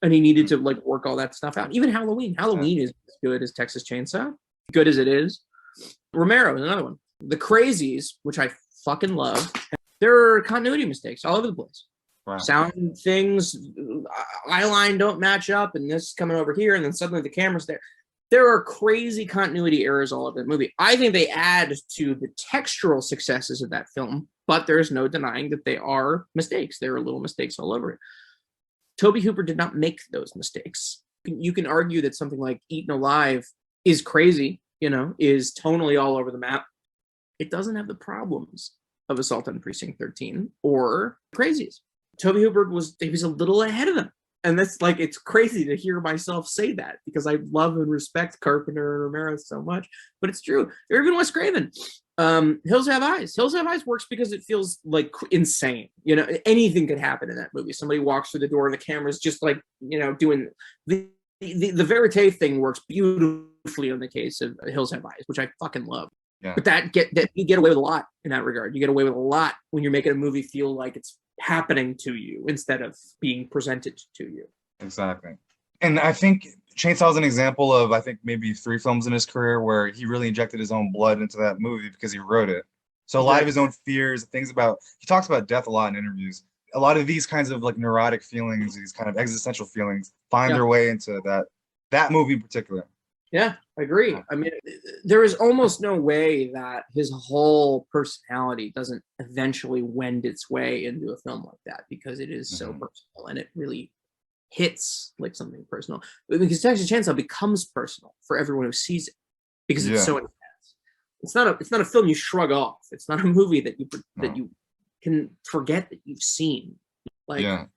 And he needed to like work all that stuff out. Even Halloween. Halloween is as good as Texas Chainsaw. Good as it is. Romero is another one. The Crazies, which I fucking love. There are continuity mistakes all over the place. Wow. Sound things, eye line don't match up, and this coming over here, and then suddenly the camera's there. There are crazy continuity errors all over the movie. I think they add to the textural successes of that film, but there's no denying that they are mistakes. There are little mistakes all over it. Tobe Hooper did not make those mistakes. You can argue that something like Eaten Alive is crazy, you know, is tonally all over the map. It doesn't have the problems of Assault on Precinct 13 or Crazies. Tobe Hooper was a little ahead of them. And that's like, it's crazy to hear myself say that because I love and respect Carpenter and Romero so much, but it's true. Or even Wes Craven. Hills Have Eyes. Hills Have Eyes works because it feels like insane. You know, anything could happen in that movie. Somebody walks through the door and the camera's just like, you know, doing the verite thing works beautifully in the case of Hills Have Eyes, which I fucking love. Yeah. But you get away with a lot in that regard. You get away with a lot when you're making a movie feel like it's happening to you instead of being presented to you. Exactly. And I think Chainsaw is an example of, I think, maybe 3 films in his career where he really injected his own blood into that movie because he wrote it. So a lot of his own fears, things about, he talks about death a lot in interviews. A lot of these kinds of like neurotic feelings, these kind of existential feelings find their way into that movie in particular. Yeah, I agree. I mean, there is almost no way that his whole personality doesn't eventually wend its way into a film like that because it is so personal and it really hits like something personal. Because Texas Chainsaw becomes personal for everyone who sees it because it's so intense. It's not a film you shrug off. It's not a movie that you can forget that you've seen. Like.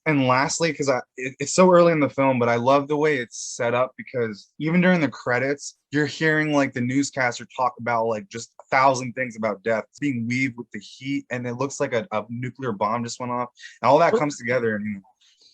And lastly, because it's so early in the film, but I love the way it's set up because even during the credits, you're hearing like the newscaster talk about like just 1,000 things about death. It's being weaved with the heat, and it looks like a nuclear bomb just went off. And all that comes together. And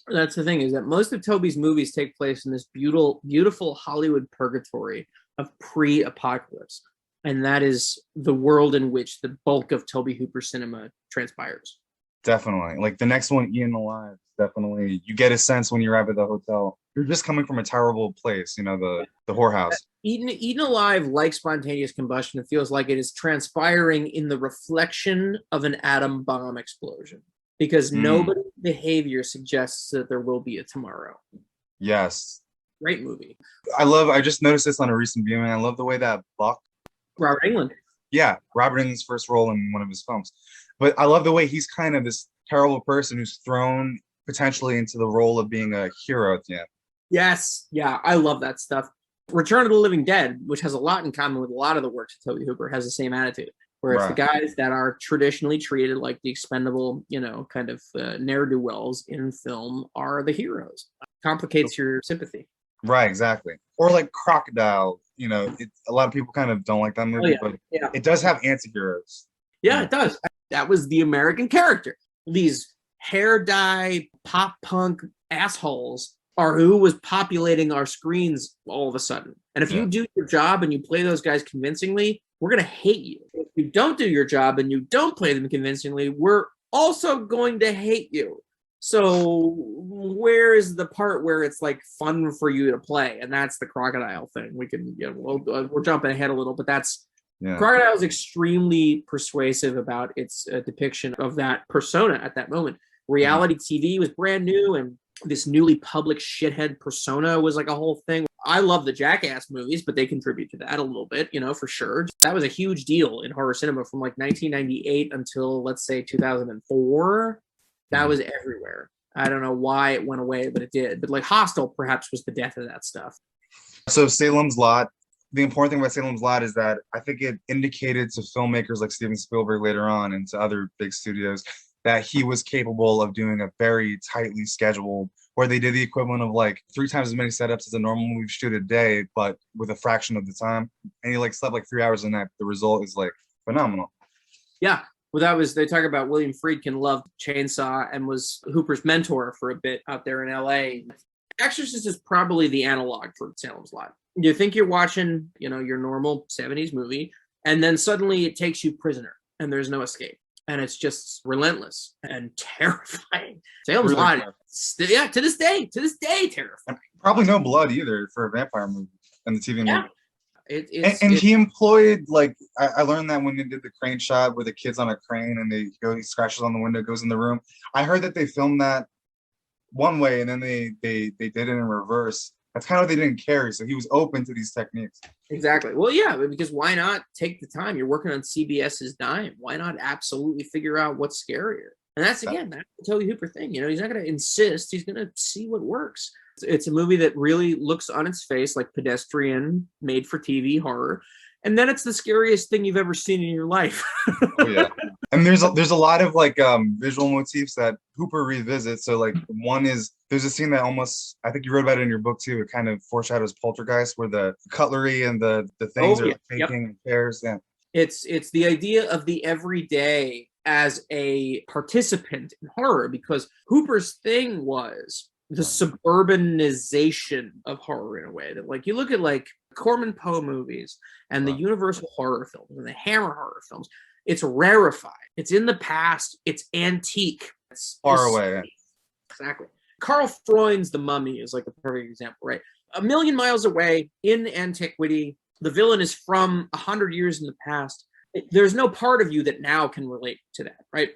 that's the thing, is that most of Tobe's movies take place in this beautiful Hollywood purgatory of pre-apocalypse. And that is the world in which the bulk of Tobe Hooper cinema transpires. Definitely. Like the next one, Eaten Alive, definitely. You get a sense when you arrive at the hotel. You're just coming from a terrible place, you know, the whorehouse. Eaten Alive, like spontaneous combustion, it feels like it is transpiring in the reflection of an atom bomb explosion. Because nobody's behavior suggests that there will be a tomorrow. Yes. Great movie. I just noticed this on a recent viewing. I love the way that Buck. Robert Englund. Yeah, Robert Englund's first role in one of his films. But I love the way he's kind of this terrible person who's thrown potentially into the role of being a hero at the end. Yes. Yeah, I love that stuff. Return of the Living Dead, which has a lot in common with a lot of the works of Tobe Hooper, has the same attitude. Where it's the guys that are traditionally treated like the expendable, you know, kind of ne'er-do-wells in film are the heroes. Complicates your sympathy. Right, exactly. Or like Crocodile, you know, a lot of people kind of don't like that movie, but it does have anti-heroes. Yeah, it does. That was the American character. These hair dye, pop punk assholes are who was populating our screens all of a sudden. And if you do your job and you play those guys convincingly, we're going to hate you. If you don't do your job and you don't play them convincingly, we're also going to hate you. So where is the part where it's like fun for you to play? And that's the crocodile thing. We can, we're jumping ahead a little, but that's Crocodile is extremely persuasive about its depiction of that persona at that moment. Reality TV was brand new, and this newly public shithead persona was like a whole thing. I love the Jackass movies, but they contribute to that a little bit, for sure. That was a huge deal in horror cinema from like 1998 until, let's say, 2004. That was everywhere. I don't know why it went away, but it did. But like Hostel perhaps was the death of that stuff. So Salem's Lot, the important thing about Salem's Lot is that I think it indicated to filmmakers like Steven Spielberg later on and to other big studios that he was capable of doing a very tightly scheduled, where they did the equivalent of like 3 times as many setups as a normal movie shoot a day, but with a fraction of the time. And he like slept like 3 hours a night. The result is like phenomenal. Yeah. Well, they talk about William Friedkin loved Chainsaw and was Hooper's mentor for a bit out there in LA. Exorcist is probably the analog for Salem's Lot. You think you're watching, your normal 70s movie, and then suddenly it takes you prisoner and there's no escape. And it's just relentless and terrifying. Salem's Lot, to this day, terrifying. Probably no blood either for a vampire movie and the TV movie. And he employed, like, I learned that when they did the crane shot where the kid's on a crane and he scratches on the window, goes in the room. I heard that they filmed that one way and then they did it in reverse. That's kind of what they didn't carry. So he was open to these techniques. Exactly. Well, yeah, because why not take the time? You're working on CBS's dime. Why not absolutely figure out what's scarier? And that's, again, that's the Tobe Hooper thing. He's not going to insist. He's going to see what works. It's a movie that really looks on its face like pedestrian, made-for-TV horror. And then it's the scariest thing you've ever seen in your life. Oh, yeah. And there's a lot of like visual motifs that Hooper revisits. So like one is, there's a scene that almost, I think you wrote about it in your book too, it kind of foreshadows Poltergeist, where the cutlery and the things are faking and pairs. Yeah. It's the idea of the everyday as a participant in horror, because Hooper's thing was the suburbanization of horror in a way that, like, you look at like Corman Poe movies and the Universal horror films and the Hammer horror films, it's rarefied. It's in the past. It's antique. It's far away. Exactly. Carl Freund's The Mummy is like a perfect example, right? A million miles away in antiquity. The villain is from 100 years in the past. There's no part of you that now can relate to that, right?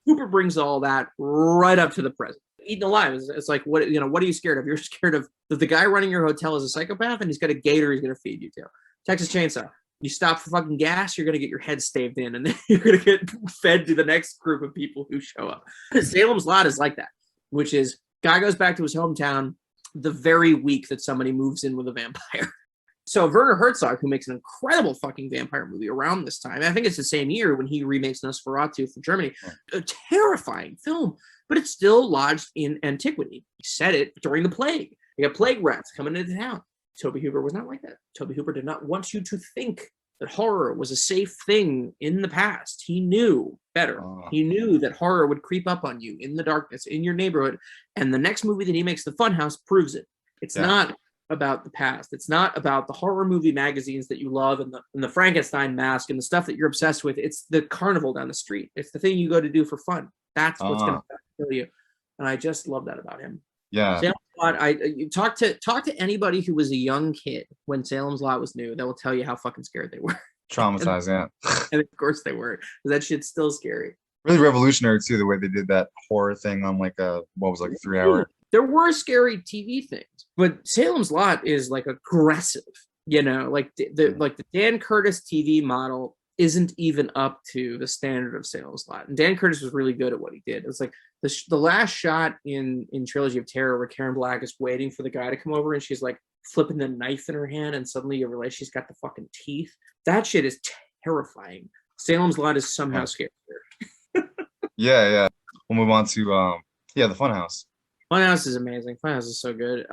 Hooper brings all that right up to the present. Eaten alive. It's like, what are you scared of? You're scared of the guy running your hotel is a psychopath and he's got a gator he's going to feed you to. Texas Chainsaw. You stop for fucking gas, you're going to get your head staved in, and then you're going to get fed to the next group of people who show up. Salem's Lot is like that, which is guy goes back to his hometown the very week that somebody moves in with a vampire. So Werner Herzog, who makes an incredible fucking vampire movie around this time, I think it's the same year when he remakes Nosferatu for Germany, a terrifying film, but it's still lodged in antiquity. He set it during the plague. You got plague rats coming into town. Tobe Hooper was not like that. Tobe Hooper did not want you to think that horror was a safe thing in the past. He knew better. He knew that horror would creep up on you in the darkness, in your neighborhood. And the next movie that he makes, The Funhouse, proves it. It's not about the past. It's not about the horror movie magazines that you love and the Frankenstein mask and the stuff that you're obsessed with. It's the carnival down the street. It's the thing you go to do for fun. That's what's going to kill you. And I just love that about him. Yeah. Salem's Lot, you talk to anybody who was a young kid when Salem's Lot was new, they will tell you how fucking scared they were. Traumatized, And of course they were, because that shit's still scary. Really revolutionary too, the way they did that horror thing on like a 3 hour. There were scary TV things, but Salem's Lot is like aggressive, like the Dan Curtis TV model isn't even up to the standard of Salem's Lot. And Dan Curtis was really good at what he did. It's like the last shot in Trilogy of Terror where Karen Black is waiting for the guy to come over and she's like flipping the knife in her hand and suddenly you realize she's got the fucking teeth. That shit is terrifying. Salem's Lot is somehow scarier. Yeah. We'll move on to the Funhouse. Funhouse is amazing. Funhouse is so good.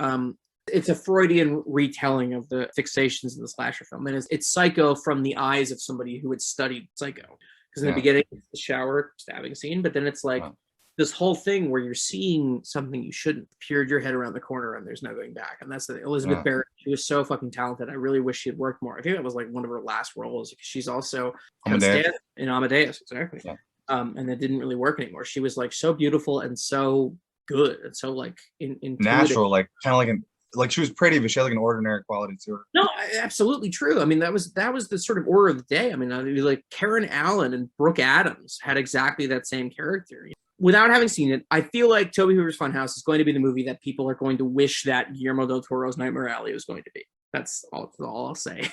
It's a Freudian retelling of the fixations in the slasher film. And it's Psycho from the eyes of somebody who had studied Psycho. Because in the beginning, it's the shower stabbing scene, but then it's like this whole thing where you're seeing something you shouldn't. Peered your head around the corner and there's no going back. And that's the Elizabeth Barrett. She was so fucking talented. I really wish she had worked more. I think that was like one of her last roles. She's also Amadeus. in Amadeus, exactly. Yeah. And it didn't really work anymore. She was like so beautiful and so good and so like in natural, like kind of like she was pretty, but she had like an ordinary quality to her. No, absolutely true. I mean, that was the sort of order of the day. I mean, like Karen Allen and Brooke Adams had exactly that same character. Without having seen it, I feel like Tobe Hooper's Funhouse is going to be the movie that people are going to wish that Guillermo del Toro's Nightmare Alley was going to be. That's all I'll say.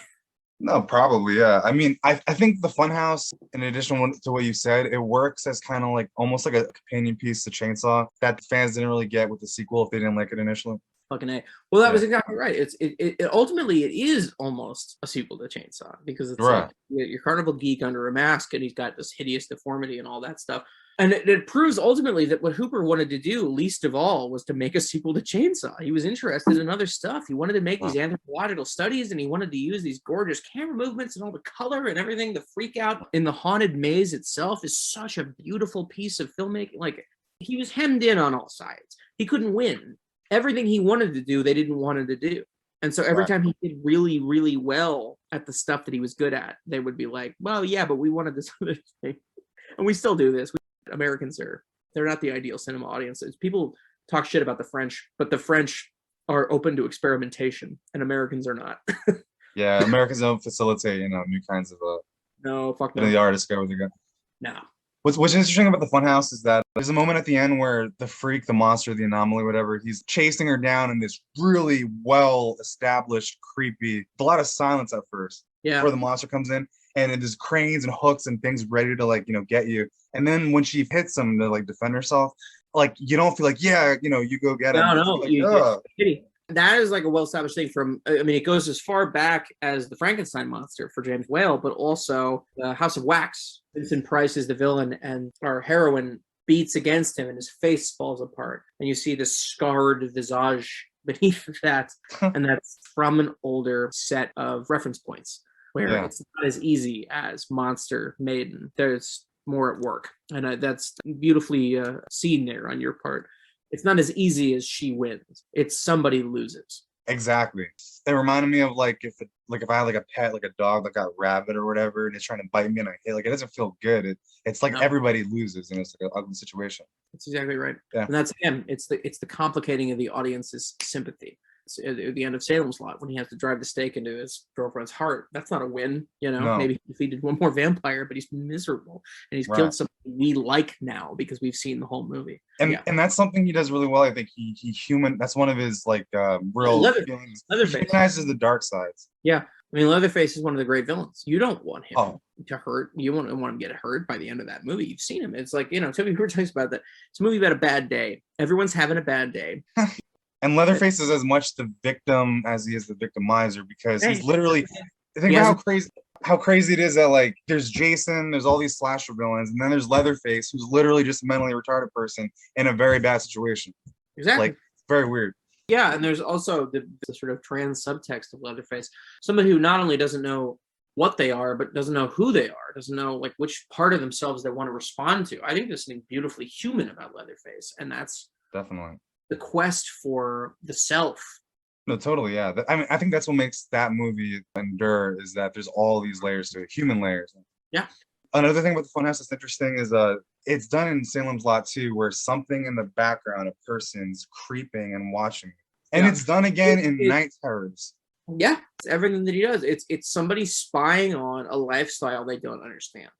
No, probably, yeah. I mean, I think the Funhouse, in addition to what you said, it works as kind of like almost like a companion piece to Chainsaw that the fans didn't really get with the sequel if they didn't like it initially. Fucking A. Well, that was exactly right. It ultimately it is almost a sequel to Chainsaw because it's like your carnival geek under a mask and he's got this hideous deformity and all that stuff. And it proves ultimately that what Hooper wanted to do, least of all, was to make a sequel to Chainsaw. He was interested in other stuff. He wanted to make these anthropological studies, and he wanted to use these gorgeous camera movements and all the color and everything. The freak out in the haunted maze itself is such a beautiful piece of filmmaking. Like, he was hemmed in on all sides. He couldn't win. Everything he wanted to do, they didn't want him to do. And so every time he did really, really well at the stuff that he was good at, they would be like, well, yeah, but we wanted this other thing. And we still do this. Americans they're not the ideal cinema audiences. People talk shit about the French, but the French are open to experimentation and Americans are not. Yeah, Americans don't facilitate, new kinds of no, fuck no. The artists go with it. No. What's interesting about the Funhouse is that there's a moment at the end where the freak, the monster, the anomaly, whatever, he's chasing her down in this really well-established, creepy, a lot of silence at first before the monster comes in. And there's cranes and hooks and things ready to get you. And then when she hits him to defend herself, you don't feel like, you go get him. No. That is like a well-established thing it goes as far back as the Frankenstein monster for James Whale, but also the House of Wax. Vincent Price is the villain and our heroine beats against him and his face falls apart. And you see this scarred visage beneath that. And that's from an older set of reference points. Where it's not as easy as Monster Maiden. There's more at work. And that's beautifully seen there on your part. It's not as easy as she wins. It's somebody loses. Exactly. It reminded me of if I had a pet, like a dog that got rabbit or whatever, and it's trying to bite me and I hit, it doesn't feel good. It's like everybody loses and it's like an ugly situation. That's exactly right. Yeah. And that's him. It's the complicating of the audience's sympathy. At the end of Salem's Lot, when he has to drive the stake into his girlfriend's heart, that's not a win. Maybe he defeated one more vampire, but he's miserable and he's killed somebody we like now because we've seen the whole movie. And that's something he does really well. I think he that's one of his real feelings. Leatherface. He humanizes the dark sides. Yeah. I mean, Leatherface is one of the great villains. You don't want him to hurt. You want him to get hurt by the end of that movie. You've seen him. It's like, Tobe Hooper talks about that. It's a movie about a bad day. Everyone's having a bad day. And Leatherface is as much the victim as he is the victimizer because he's literally think about how crazy it is that there's Jason, there's all these slasher villains, and then there's Leatherface, who's literally just a mentally retarded person in a very bad situation. Exactly. Very weird. Yeah, and there's also the sort of trans subtext of Leatherface. Somebody who not only doesn't know what they are, but doesn't know who they are, doesn't know which part of themselves they want to respond to. I think there's something beautifully human about Leatherface, and that's definitely the quest for the self. No, totally, yeah. I think that's what makes that movie endure is that there's all these layers to it, human layers. Yeah. Another thing about the Funhouse that's interesting is it's done in Salem's Lot too, where something in the background, a person's creeping and watching. And it's done again in Night Terrors. Yeah, it's everything that he does. It's somebody spying on a lifestyle they don't understand.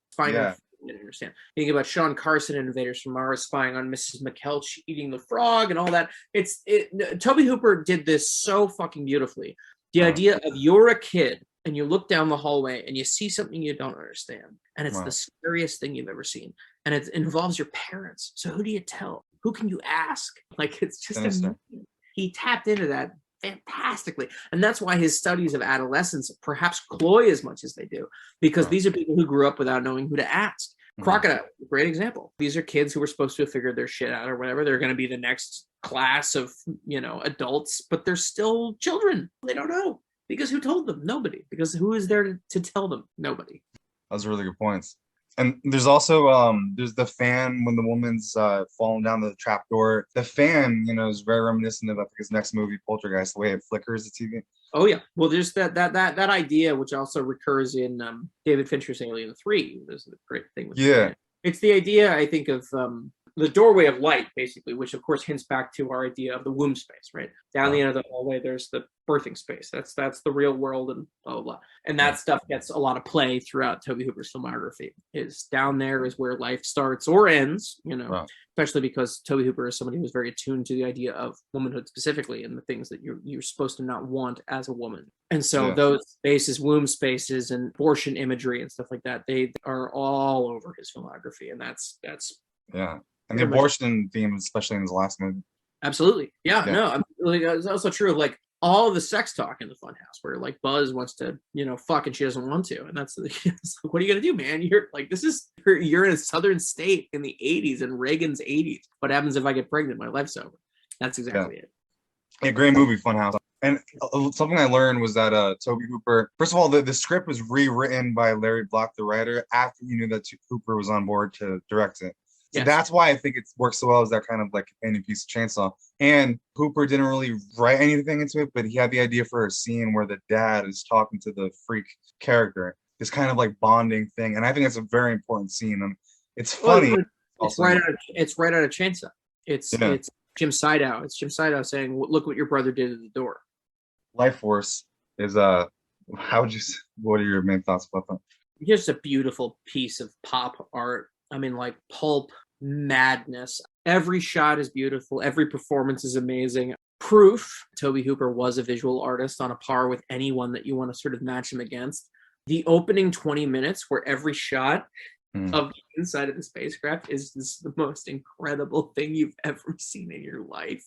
Didn't understand. Thinking about Sean Carson in Invaders from Mars spying on Mrs. McKelch eating the frog and all that. Tobe Hooper did this so fucking beautifully. The idea of you're a kid and you look down the hallway and you see something you don't understand. And it's the scariest thing you've ever seen. And it involves your parents. So who do you tell? Who can you ask? It's just amazing. He tapped into that fantastically. And that's why his studies of adolescence perhaps cloy as much as they do, because these are people who grew up without knowing who to ask. Crocodile, great example. These are kids who were supposed to have figured their shit out or whatever. They're going to be the next class of, adults, but they're still children. They don't know. Because who told them? Nobody. Because who is there to tell them? Nobody. Those are really good points. And there's also there's the fan when the woman's falling down the trap door. The fan, you know, is very reminiscent of, I think, his next movie, Poltergeist, the way it flickers the TV. Oh yeah, well, there's that idea which also recurs in David Fincher's Alien 3. There's a great thing with Yeah. it's the idea, I think, of the doorway of light, basically, which of course hints back to our idea of the womb space, right? Down the end of the hallway, there's the birthing space. That's the real world, and blah blah blah. And that stuff gets a lot of play throughout Tobe Hooper's filmography. Is down there is where life starts or ends, you know. Right. Especially because Tobe Hooper is somebody who's very attuned to the idea of womanhood specifically, and the things that you're supposed to not want as a woman. And so those spaces, womb spaces, and abortion imagery and stuff like that, they are all over his filmography, and that's yeah. And the abortion theme, especially in his last movie. Absolutely. Yeah. No, it's also true of like all the sex talk in the Funhouse, where like Buzz wants to, you know, fuck and she doesn't want to. And that's what are you gonna do, man? You're like, you're in a southern state in the 80s, in Reagan's 80s. What happens if I get pregnant? My life's over. That's exactly it. Yeah, great movie, Funhouse. And something I learned was that Tobe Hooper, first of all, the script was rewritten by Larry Block, the writer, after he knew that Hooper was on board to direct it. So that's why I think it works so well as that kind of like companion piece of Chainsaw. And Hooper didn't really write anything into it, but he had the idea for a scene where the dad is talking to the freak character. This kind of like bonding thing. And I think it's a very important scene. And it's funny. It's right out of Chainsaw. It's Jim Sydow. It's Jim Sydow saying, "Look what your brother did at the door." Lifeforce is what are your main thoughts about that? Just a beautiful piece of pop art. I mean, like pulp madness. Every shot is beautiful. Every performance is amazing. Proof, Tobe Hooper was a visual artist on a par with anyone that you want to sort of match him against. The opening 20 minutes where every shot of the inside of the spacecraft is the most incredible thing you've ever seen in your life.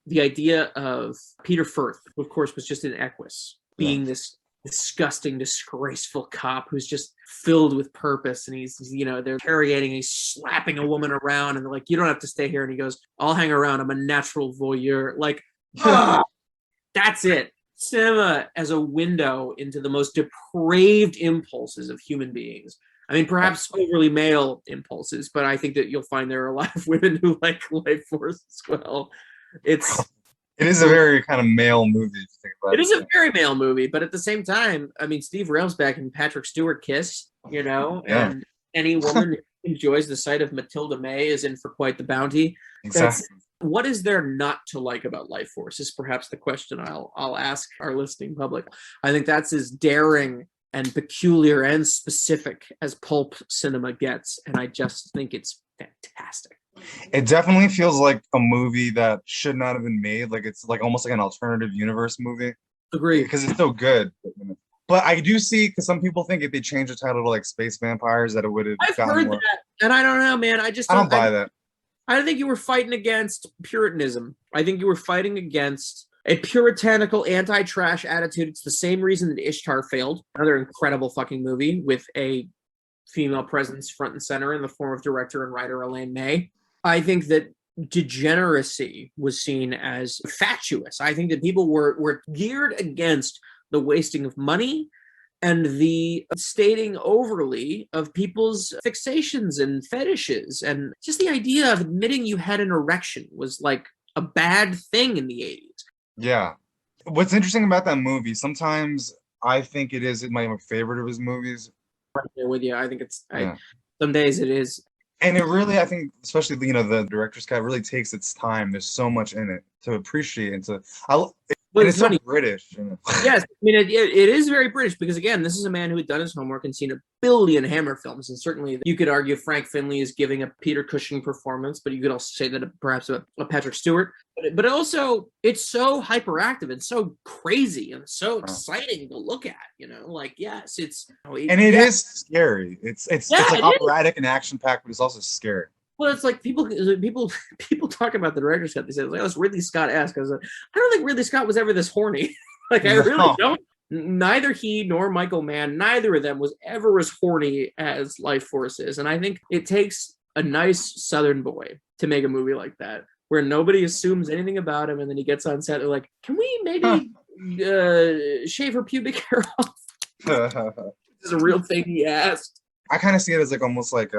The idea of Peter Firth, who of course was just an Equus, being this disgusting, disgraceful cop who's just filled with purpose, and he's, you know, they're interrogating, he's slapping a woman around, and they're like, "You don't have to stay here," and he goes, "I'll hang around, I'm a natural voyeur." Like, that's it. Cinema as a window into the most depraved impulses of human beings. I mean, perhaps overly male impulses, but I think that you'll find there are a lot of women who like Lifeforce as well. It is a very kind of male movie, if you think about it. It is a very male movie, but at the same time, I mean, Steve Railsback and Patrick Stewart kiss, you know, and any woman who enjoys the sight of Matilda May is in for quite the bounty. Exactly. What is there not to like about Lifeforce is perhaps the question I'll ask our listening public. I think that's as daring and peculiar and specific as pulp cinema gets, and I just think it's fantastic. It definitely feels like a movie that should not have been made. Like it's like almost like an alternative universe movie. Agree. Because it's so good. But I do see, because some people think if they change the title to like Space Vampires, that it would have. I've heard that, and I don't know, man. I don't buy that. I don't think you were fighting against Puritanism. I think you were fighting against a puritanical anti-trash attitude. It's the same reason that Ishtar failed. Another incredible fucking movie with a female presence front and center in the form of director and writer Elaine May. I think that degeneracy was seen as fatuous. I think that people were geared against the wasting of money and the stating overly of people's fixations and fetishes. And just the idea of admitting you had an erection was like a bad thing in the 80s. Yeah. What's interesting about that movie, sometimes I think it is my favorite of his movies. Right there with you. I think some days it is. And it really, I think, especially, you know, the director's cut really takes its time. There's so much in it to appreciate. And it's so British. You know? Yes, I mean, it is very British because, again, this is a man who had done his homework and seen a billion Hammer films. And certainly you could argue Frank Finlay is giving a Peter Cushing performance, but you could also say that perhaps a Patrick Stewart. But also, it's so hyperactive and so crazy and so exciting to look at, you know? Like, yes, it's... And it is scary. It's like operatic and action-packed, but it's also scary. Well, it's like people talk about the director's cut. They say, like, "Oh, it's Ridley Scott-esque." I was like, I don't think Ridley Scott was ever this horny. I really don't. Neither he nor Michael Mann, neither of them was ever as horny as Lifeforce is. And I think it takes a nice Southern boy to make a movie like that, where nobody assumes anything about him, and then he gets on set. They're like, "Can we maybe shave her pubic hair off?" This is a real thing he asked. I kind of see it as like almost like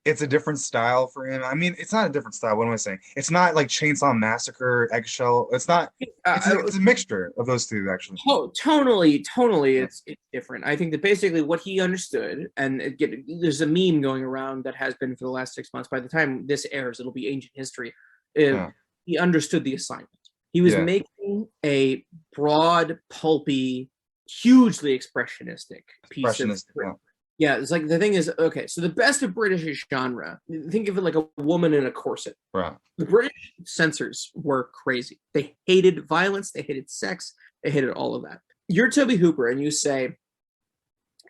it's a different style for him. I mean, it's not a different style. What am I saying? It's not like Chainsaw Massacre, Eggshell. It's not. It's a mixture of those two, actually. Tonally, it's different. I think that basically what he understood, and there's a meme going around that has been for the last 6 months. By the time this airs, it'll be ancient history. He understood the assignment. He was making a broad, pulpy, hugely expressionistic piece of script. Yeah, it's like the thing is, okay, so the best of British genre, think of it like a woman in a corset. Right. The British censors were crazy. They hated violence, they hated sex, they hated all of that. You're Tobe Hooper and you say,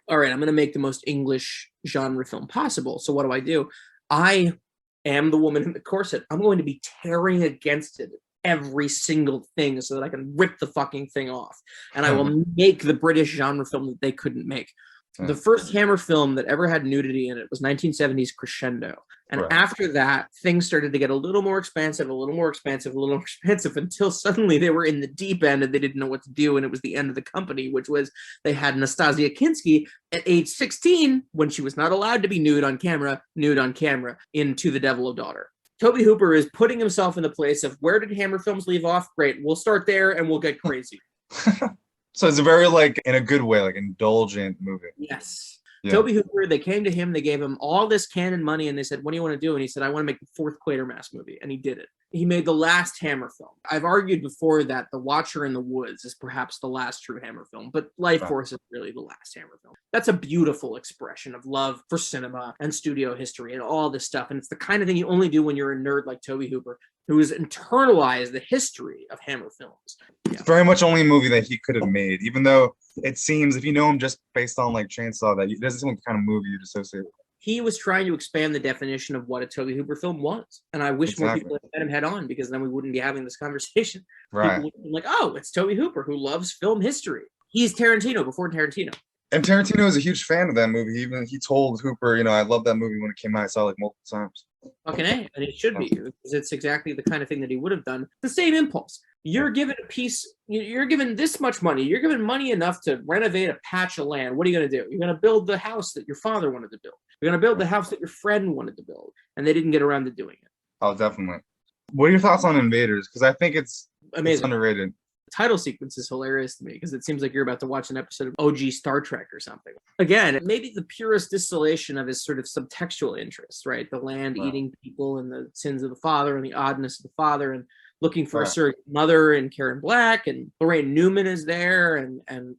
all right, I'm going to make the most English genre film possible. So what do? I am the woman in the corset. I'm going to be tearing against it, every single thing, so that I can rip the fucking thing off. And I will make the British genre film that they couldn't make. The first Hammer film that ever had nudity in it was 1970s Crescendo. And after that, things started to get a little more expansive, until suddenly they were in the deep end and they didn't know what to do. And it was the end of the company, which was they had Nastasia Kinski at age 16, when she was not allowed to be nude on camera, in To the Devil a Daughter. Tobe Hooper is putting himself in the place of, where did Hammer films leave off? Great, we'll start there and we'll get crazy. So it's a very, like, in a good way, like, indulgent movie. Yes. Yeah. Tobe Hooper, they came to him, they gave him all this canon money, and they said, what do you want to do? And he said, I want to make the fourth Quatermass movie. And he did it. He made the last Hammer film. I've argued before that The Watcher in the Woods is perhaps the last true Hammer film, but Lifeforce is really the last Hammer film. That's a beautiful expression of love for cinema and studio history and all this stuff. And it's the kind of thing you only do when you're a nerd like Tobe Hooper, who has internalized the history of Hammer films. Yeah. It's very much only a movie that he could have made, even though it seems, if you know him just based on like Chainsaw, that it doesn't seem like the kind of movie you'd associate with. He was trying to expand the definition of what a Tobe Hooper film was. And I wish more people had him head on, because then we wouldn't be having this conversation. Right. People would be like, oh, it's Tobe Hooper who loves film history. He's Tarantino before Tarantino. And Tarantino is a huge fan of that movie. Even he told Hooper, you know, I love that movie when it came out. I saw it like multiple times. Fucking A, and it should be, because it's exactly the kind of thing that he would have done. The same impulse. You're given a piece, you're given this much money, you're given money enough to renovate a patch of land. What are you going to do? You're going to build the house that your father wanted to build. You're going to build the house that your friend wanted to build, and they didn't get around to doing it. Oh, definitely. What are your thoughts on Invaders? Because I think it's amazing. It's underrated. Title sequence is hilarious to me, because it seems like you're about to watch an episode of OG Star Trek or something. Again, maybe the purest distillation of his sort of subtextual interests, right? The land eating people and the sins of the father and the oddness of the father, and looking for a surrogate mother in Karen Black, and Lorraine Newman is there, and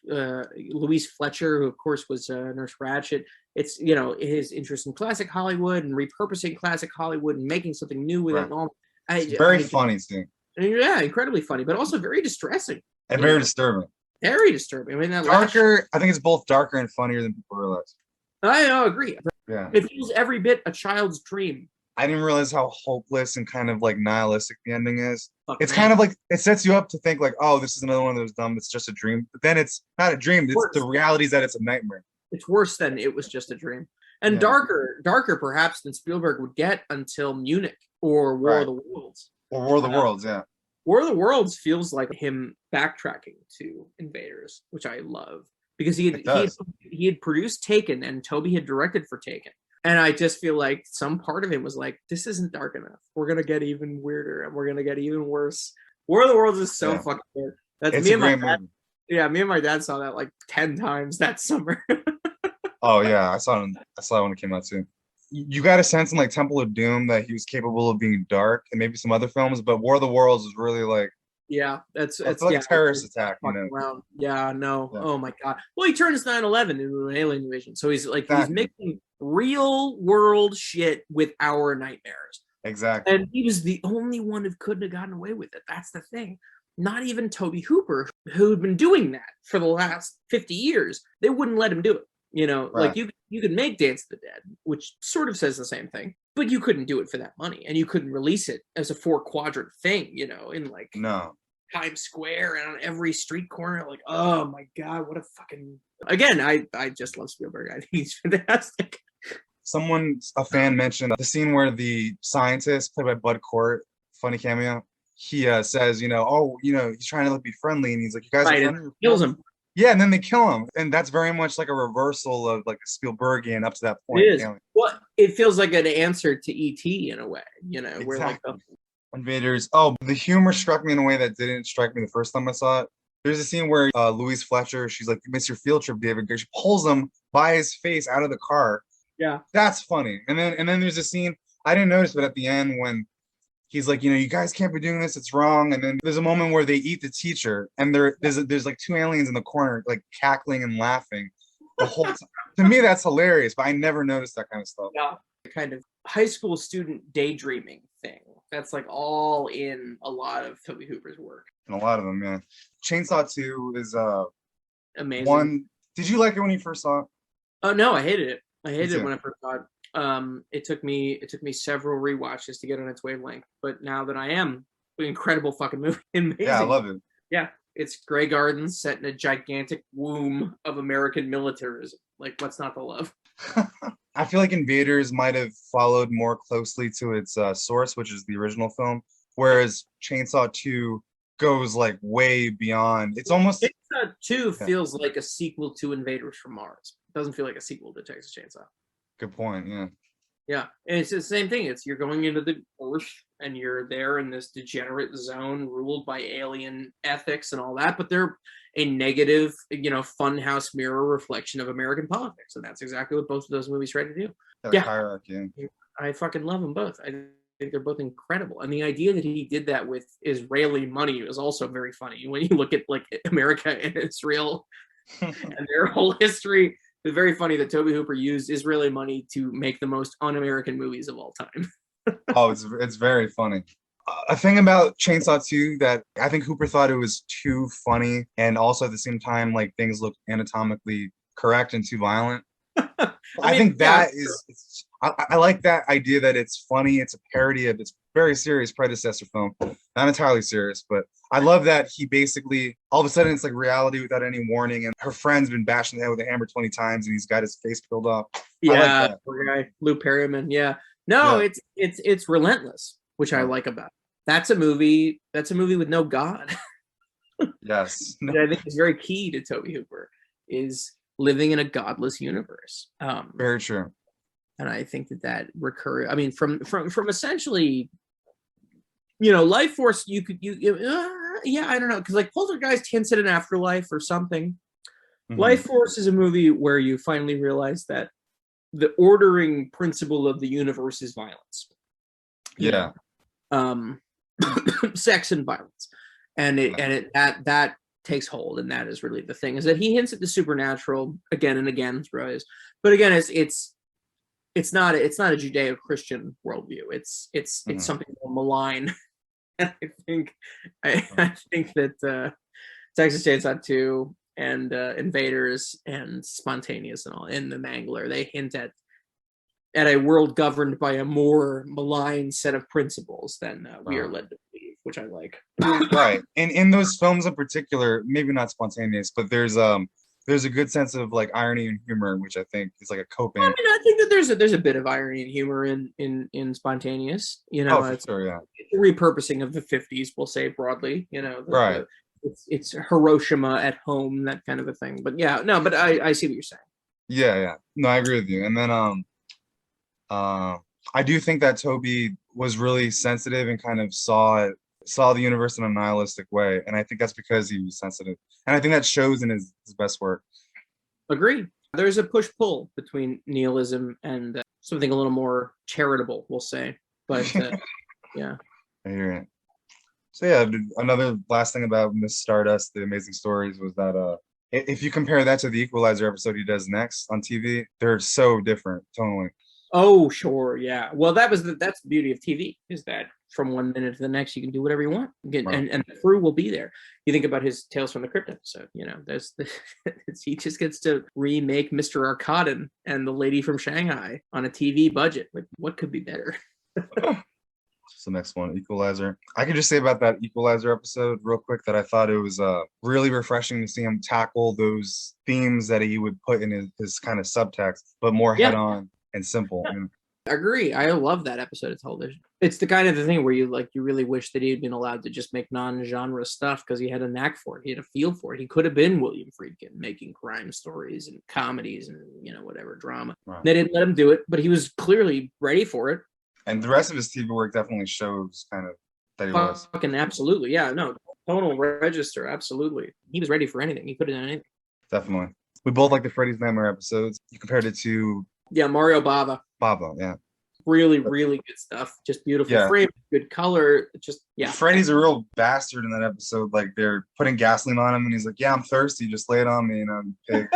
Louise Fletcher, who of course was Nurse Ratched. It's, you know, his interest in classic Hollywood and repurposing classic Hollywood and making something new with it. And all. It's very funny too. Yeah, incredibly funny, but also very distressing. And very disturbing. Very disturbing. I mean, that darker. I think it's both darker and funnier than people realize. I agree. Yeah. It feels every bit a child's dream. I didn't realize how hopeless and kind of like nihilistic the ending is. It's kind of like, it sets you up to think like, oh, this is another one of those dumb, it's just a dream. But then it's not a dream. It's the reality is that it's a nightmare. It's worse than it was just a dream. And darker perhaps than Spielberg would get until Munich or War of the Worlds. Or War of the Worlds, yeah. War of the Worlds feels like him backtracking to Invaders, which I love, because he had produced Taken, and Tobe had directed for Taken. And I just feel like some part of him was like, this isn't dark enough. We're going to get even weirder, and we're going to get even worse. War of the Worlds is so fucking weird. That's it's me a and my great dad. movie. Yeah, me and my dad saw that like 10 times that summer. Oh yeah, I saw it when it came out too. You got a sense in like Temple of Doom that he was capable of being dark, and maybe some other films, but War of the Worlds is really like, it's like a terrorist attack, you know. Around. Yeah, no. Yeah. Oh my god. Well, he turns 9/11 into an alien invasion, so he's like he's mixing real world shit with our nightmares. Exactly. And he was the only one who couldn't have gotten away with it. That's the thing. Not even Tobe Hooper, who'd been doing that for the last 50 years, they wouldn't let him do it. You know, like you could make Dance of the Dead, which sort of says the same thing, but you couldn't do it for that money, and you couldn't release it as a 4-quadrant thing, you know, in like Times Square and on every street corner. Like, oh my god, what a fucking... Again, I just love Spielberg. I think he's fantastic. A fan mentioned the scene where the scientist, played by Bud Cort, funny cameo, he says, you know, oh, you know, he's trying to be friendly, and he's like, you guys are friendly? Kills him. Yeah, and then they kill him, and that's very much like a reversal of like a Spielbergian up to that It point. is. Well, it feels like an answer to E.T. in a way, where like Exactly. Invaders. Oh, the humor struck me in a way that didn't strike me the first time I saw it. There's a scene where Louise Fletcher, she's like, "You missed your field trip, David." She pulls him by his face out of the car. yeah, That's funny. And then there's a scene I didn't notice, but at the end when he's like, you guys can't be doing this, it's wrong. And then there's a moment where they eat the teacher, and there's like two aliens in the corner, like cackling and laughing the whole time. To me, that's hilarious, but I never noticed that kind of stuff. yeah, kind of high school student daydreaming thing. That's like all in a lot of Tobe Hooper's work. And a lot of them, yeah. Chainsaw 2 is Amazing. one. Did you like it when you first saw it? Oh no, I hated it. I hated Me it too. when I first saw it. It took me several rewatches to get on its wavelength, but now that I am, incredible fucking movie. Amazing. Yeah, I love it. Yeah, it's Grey Gardens set in a gigantic womb of American militarism. Like, what's not to love? I feel like Invaders might have followed more closely to its source, which is the original film, whereas Chainsaw 2 goes like way beyond. It's almost Chainsaw 2 feels like a sequel to Invaders from Mars. It doesn't feel like a sequel to Texas Chainsaw. good point. Yeah. Yeah, and it's the same thing. It's you're going into the Earth and you're there in this degenerate zone ruled by alien ethics and all that, but they're a negative, funhouse mirror reflection of American politics, and that's exactly what both of those movies try to do. Yeah. Hierarchy. I fucking love them both. I think they're both incredible, and the idea that he did that with Israeli money is also very funny when you look at like America and Israel and their whole history. It's very funny that Tobe Hooper used Israeli money to make the most un-American movies of all time. Oh, it's very funny. A thing about Chainsaw 2 that I think Hooper thought it was too funny, and also at the same time, like things look anatomically correct and too violent. I think that is. I like that idea that it's funny. It's a parody of its very serious predecessor film. Not entirely serious, but I love that he basically all of a sudden it's like reality without any warning, and her friend's been bashed in the head with a hammer 20 times, and he's got his face peeled off. Yeah, I like that. poor guy, Lou Perryman. Yeah, no, Yeah. it's relentless, which I like about it. That's a movie with no God. Yes. And I think is very key to Tobe Hooper is living in a godless universe. Very true. And I think that recur. I mean, from essentially, Lifeforce. Yeah, I don't know, because like Poltergeist hints at an afterlife or something. Mm-hmm. Lifeforce is a movie where you finally realize that the ordering principle of the universe is violence. Yeah. Sex and violence, and that takes hold, and that is really the thing. Is that he hints at the supernatural again and again throughout his, but again, it's not a Judeo-Christian worldview. It's something more malign. And I think that Texas Chainsaw 2 and Invaders and Spontaneous and all in the Mangler, they hint at a world governed by a more malign set of principles than we are led to believe, which I like. Right. And in those films in particular, maybe not Spontaneous, but there's a good sense of like irony and humor, which I think is like a coping. I mean, I think that there's a bit of irony and humor in Spontaneous. For sure, yeah. It's a repurposing of the 50s, we'll say broadly. Right. It's Hiroshima at home, that kind of a thing. But yeah, no, but I see what you're saying. Yeah. No, I agree with you. And then I do think that Tobe was really sensitive and kind of saw the universe in a nihilistic way, and I think that's because he was sensitive, and I think that shows in his best work. Agreed. There's a push-pull between nihilism and something a little more charitable, we'll say. But yeah, I hear it. So yeah, another last thing about Miss Stardust, the Amazing Stories, was that if you compare that to the Equalizer episode he does next on TV, they're so different tonally. Oh, sure, yeah. Well, that's the beauty of TV, is that from one minute to the next, you can do whatever you want, and the crew will be there. You think about his Tales from the Crypt episode. He just gets to remake Mr. Arkadin and the Lady from Shanghai on a TV budget. Like, what could be better? So next one, Equalizer. I could just say about that Equalizer episode real quick that I thought it was really refreshing to see him tackle those themes that he would put in his kind of subtext, but more head on and simple. I agree. I love that episode of television. It's the kind of the thing where you really wish that he had been allowed to just make non-genre stuff because he had a knack for it. He had a feel for it. He could have been William Friedkin making crime stories and comedies and whatever drama. Right. They didn't let him do it, but he was clearly ready for it. And the rest of his TV work definitely shows kind of that he was. Fucking absolutely, yeah, no, tonal register, absolutely. He was ready for anything. He could have done anything. Definitely. We both like the Freddy's Nightmare episodes. You compared it to Mario Bava. Baba, yeah. Really, really good stuff. Just beautiful frame, good color. Freddy's a real bastard in that episode. Like they're putting gasoline on him, and he's like, "Yeah, I'm thirsty. Just lay it on me." Pig.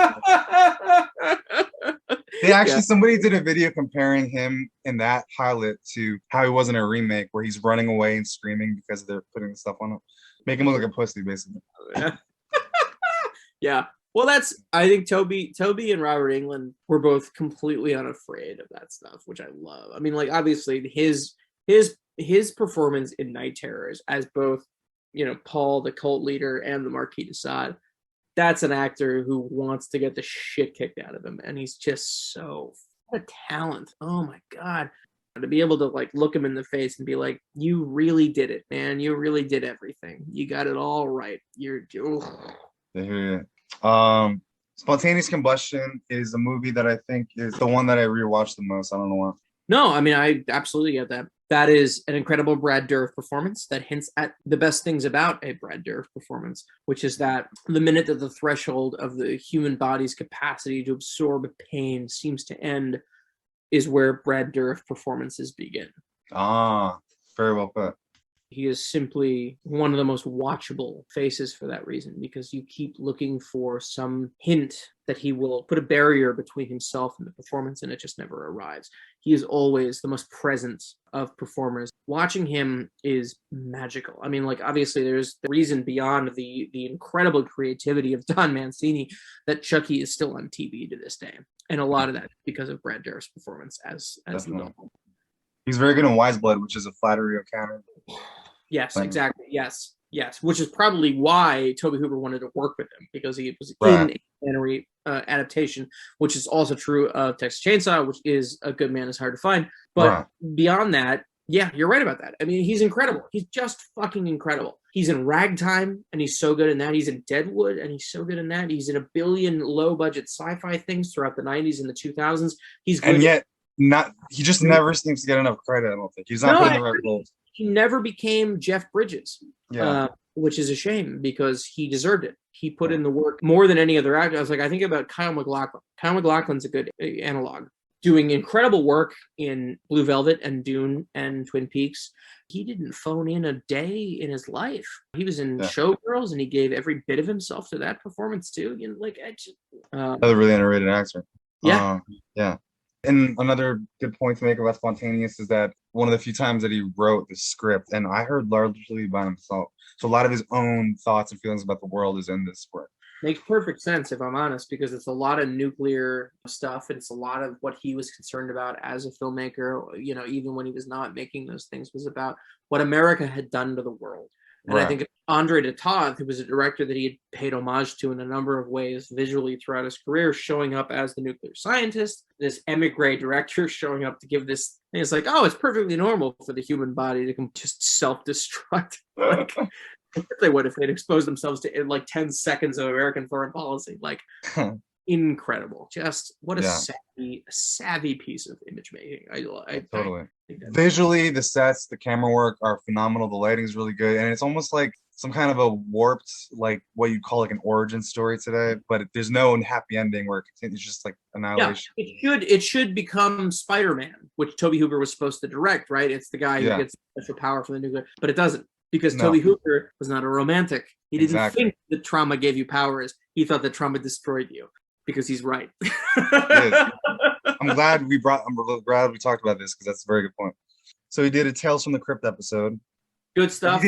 They actually somebody did a video comparing him in that pilot to how he was in a remake, where he's running away and screaming because they're putting the stuff on him, make him look like a pussy, basically. Yeah. Well, I think Tobe and Robert Englund were both completely unafraid of that stuff, which I love. I mean, like, obviously his performance in Night Terrors as both, Paul, the cult leader, and the Marquis de Sade, that's an actor who wants to get the shit kicked out of him. And he's just so what a talent. Oh my God. To be able to look him in the face and be like, you really did it, man. You really did everything. You got it all right. Spontaneous Combustion is a movie that I think is the one that I rewatched the most. I don't know why. No, I mean, I absolutely get that. That is an incredible Brad Dourif performance that hints at the best things about a Brad Dourif performance, which is that the minute that the threshold of the human body's capacity to absorb pain seems to end is where Brad Dourif performances begin. Very well put. He is simply one of the most watchable faces for that reason, because you keep looking for some hint that he will put a barrier between himself and the performance, and it just never arrives. He is always the most present of performers. Watching him is magical. I mean, obviously there's the reason beyond the incredible creativity of Don Mancini that Chucky is still on TV to this day. And a lot of that because of Brad Dourif's performance as the villain. He's very good in Wise Blood, which is a Flattery O'Connor. Yes, exactly. Yes. Which is probably why Tobe Hooper wanted to work with him, because he was in a Flannery adaptation, which is also true of Texas Chainsaw, which is A Good Man Is Hard to Find. But beyond that, yeah, you're right about that. I mean, he's incredible. He's just fucking incredible. He's in Ragtime, and he's so good in that. He's in Deadwood, and he's so good in that. He's in a billion low-budget sci-fi things throughout the 90s and the 2000s. He's good. And yet, he just never seems to get enough credit, I don't think. He's not putting the right roles. He never became Jeff Bridges, which is a shame because he deserved it. He put in the work more than any other actor. I think about Kyle MacLachlan. Kyle MacLachlan's a good analog, doing incredible work in Blue Velvet and Dune and Twin Peaks. He didn't phone in a day in his life. He was in Showgirls, and he gave every bit of himself to that performance too. Another really underrated actor. Yeah. And another good point to make about Spontaneous is that one of the few times that he wrote the script, and I heard largely by himself. So a lot of his own thoughts and feelings about the world is in this work. Makes perfect sense, if I'm honest, because it's a lot of nuclear stuff, and it's a lot of what he was concerned about as a filmmaker, even when he was not making those things, was about what America had done to the world. And I think Andre de Toth, who was a director that he had paid homage to in a number of ways visually throughout his career, showing up as the nuclear scientist, this emigre director showing up to give this thing. It's like, it's perfectly normal for the human body to just self-destruct. They would if they'd exposed themselves to 10 seconds of American foreign policy. Incredible. Just what a savvy piece of image making. I totally. Visually, the sets, the camera work are phenomenal. The lighting is really good, and it's almost like some kind of a warped, what you'd call an origin story today. But there's no happy ending where it's just annihilation. Yeah, it should become Spider-Man, which Tobe Hooper was supposed to direct, right? It's the guy who gets special power from the nuclear, but it doesn't, because Tobe Hooper was not a romantic. He didn't think that trauma gave you powers. He thought that trauma destroyed you. Because he's right. I'm glad we talked about this, because that's a very good point. So he did a Tales from the Crypt episode. Good stuff.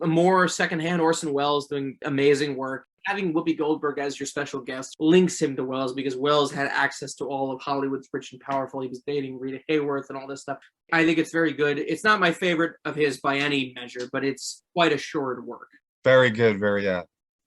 More secondhand Orson Welles doing amazing work. Having Whoopi Goldberg as your special guest links him to Welles, because Welles had access to all of Hollywood's rich and powerful. He was dating Rita Hayworth and all this stuff. I think it's very good. It's not my favorite of his by any measure, but it's quite assured work. Very good.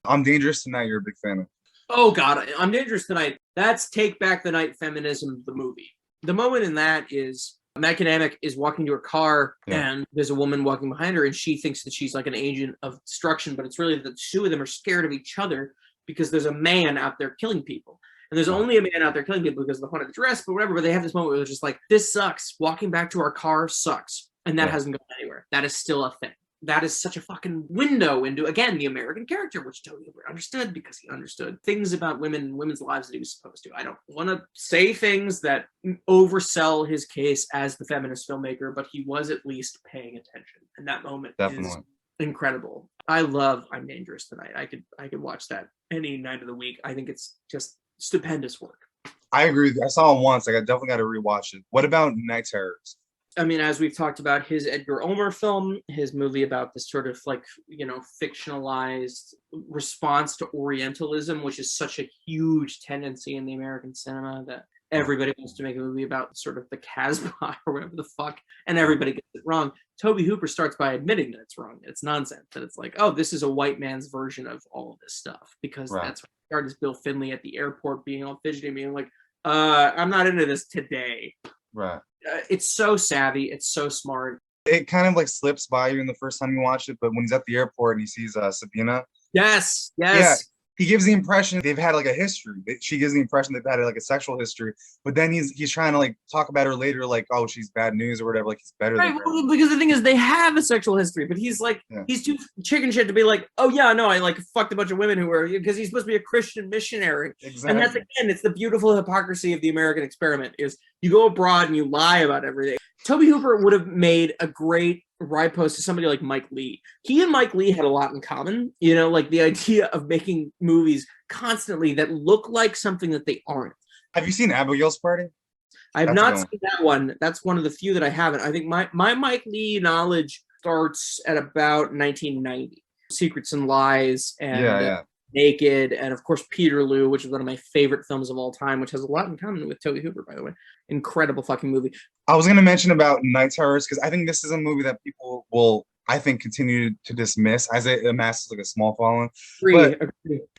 I'm Dangerous Tonight. You're a big fan of. Oh God, I'm Dangerous Tonight. That's Take Back the Night feminism, the movie. The moment in that is Mechanic is walking to her car, and there's a woman walking behind her, and she thinks that she's like an agent of destruction, but it's really that the two of them are scared of each other because there's a man out there killing people. And there's only a man out there killing people because of the haunted dress, but whatever. But they have this moment where they're just like, this sucks. Walking back to our car sucks. And that hasn't gone anywhere. That is still a thing. That is such a fucking window into, again, the American character, which Tobe Hooper understood because he understood things about women and women's lives that he was supposed to. I don't want to say things that oversell his case as the feminist filmmaker, but he was at least paying attention. And that moment is incredible. I love I'm Dangerous Tonight. I could watch that any night of the week. I think it's just stupendous work. I agree with you. I saw it once. I definitely got to rewatch it. What about Night Terrors? I mean, as we've talked about, his Edgar Ulmer film, his movie about this sort of like, you know, fictionalized response to Orientalism, which is such a huge tendency in the American cinema that everybody wants to make a movie about sort of the Casbah or whatever the fuck, and everybody gets it wrong. Tobe Hooper starts by admitting that it's wrong, that it's nonsense, that it's like, oh, this is a white man's version of all of this stuff, because that's what started as Bill Finley at the airport being all fidgety, being like, I'm not into this today. Right. It's so savvy. It's so smart. It kind of like slips by you in the first time you watch it, but when he's at the airport and he sees Sabina. Yes. Yeah, he gives the impression they've had like a history. She gives the impression they've had like a sexual history, but then he's trying to like talk about her later, like, oh, she's bad news or whatever. Like he's better than her. Well, because the thing is, they have a sexual history, but he's like, he's too chicken shit to be like, oh yeah, no, I like fucked a bunch of women who were, because he's supposed to be a Christian missionary. Exactly. And that's, again, it's the beautiful hypocrisy of the American experiment, is you go abroad and you lie about everything. Tobe Hooper would have made a great ride post to somebody like Mike Leigh. He and Mike Leigh had a lot in common, you know, like the idea of making movies constantly that look like something that they aren't. Have you seen Abigail's Party? I have not seen that one. That's one of the few that I haven't. I think my Mike Leigh knowledge starts at about 1990. Secrets and Lies and Naked, and of course Peterloo, which is one of my favorite films of all time, which has a lot in common with Tobe Hooper, by the way. Incredible fucking movie. I was going to mention about Night Terrors because I think this is a movie that people will, I think, continue to dismiss as it amasses like a small following. But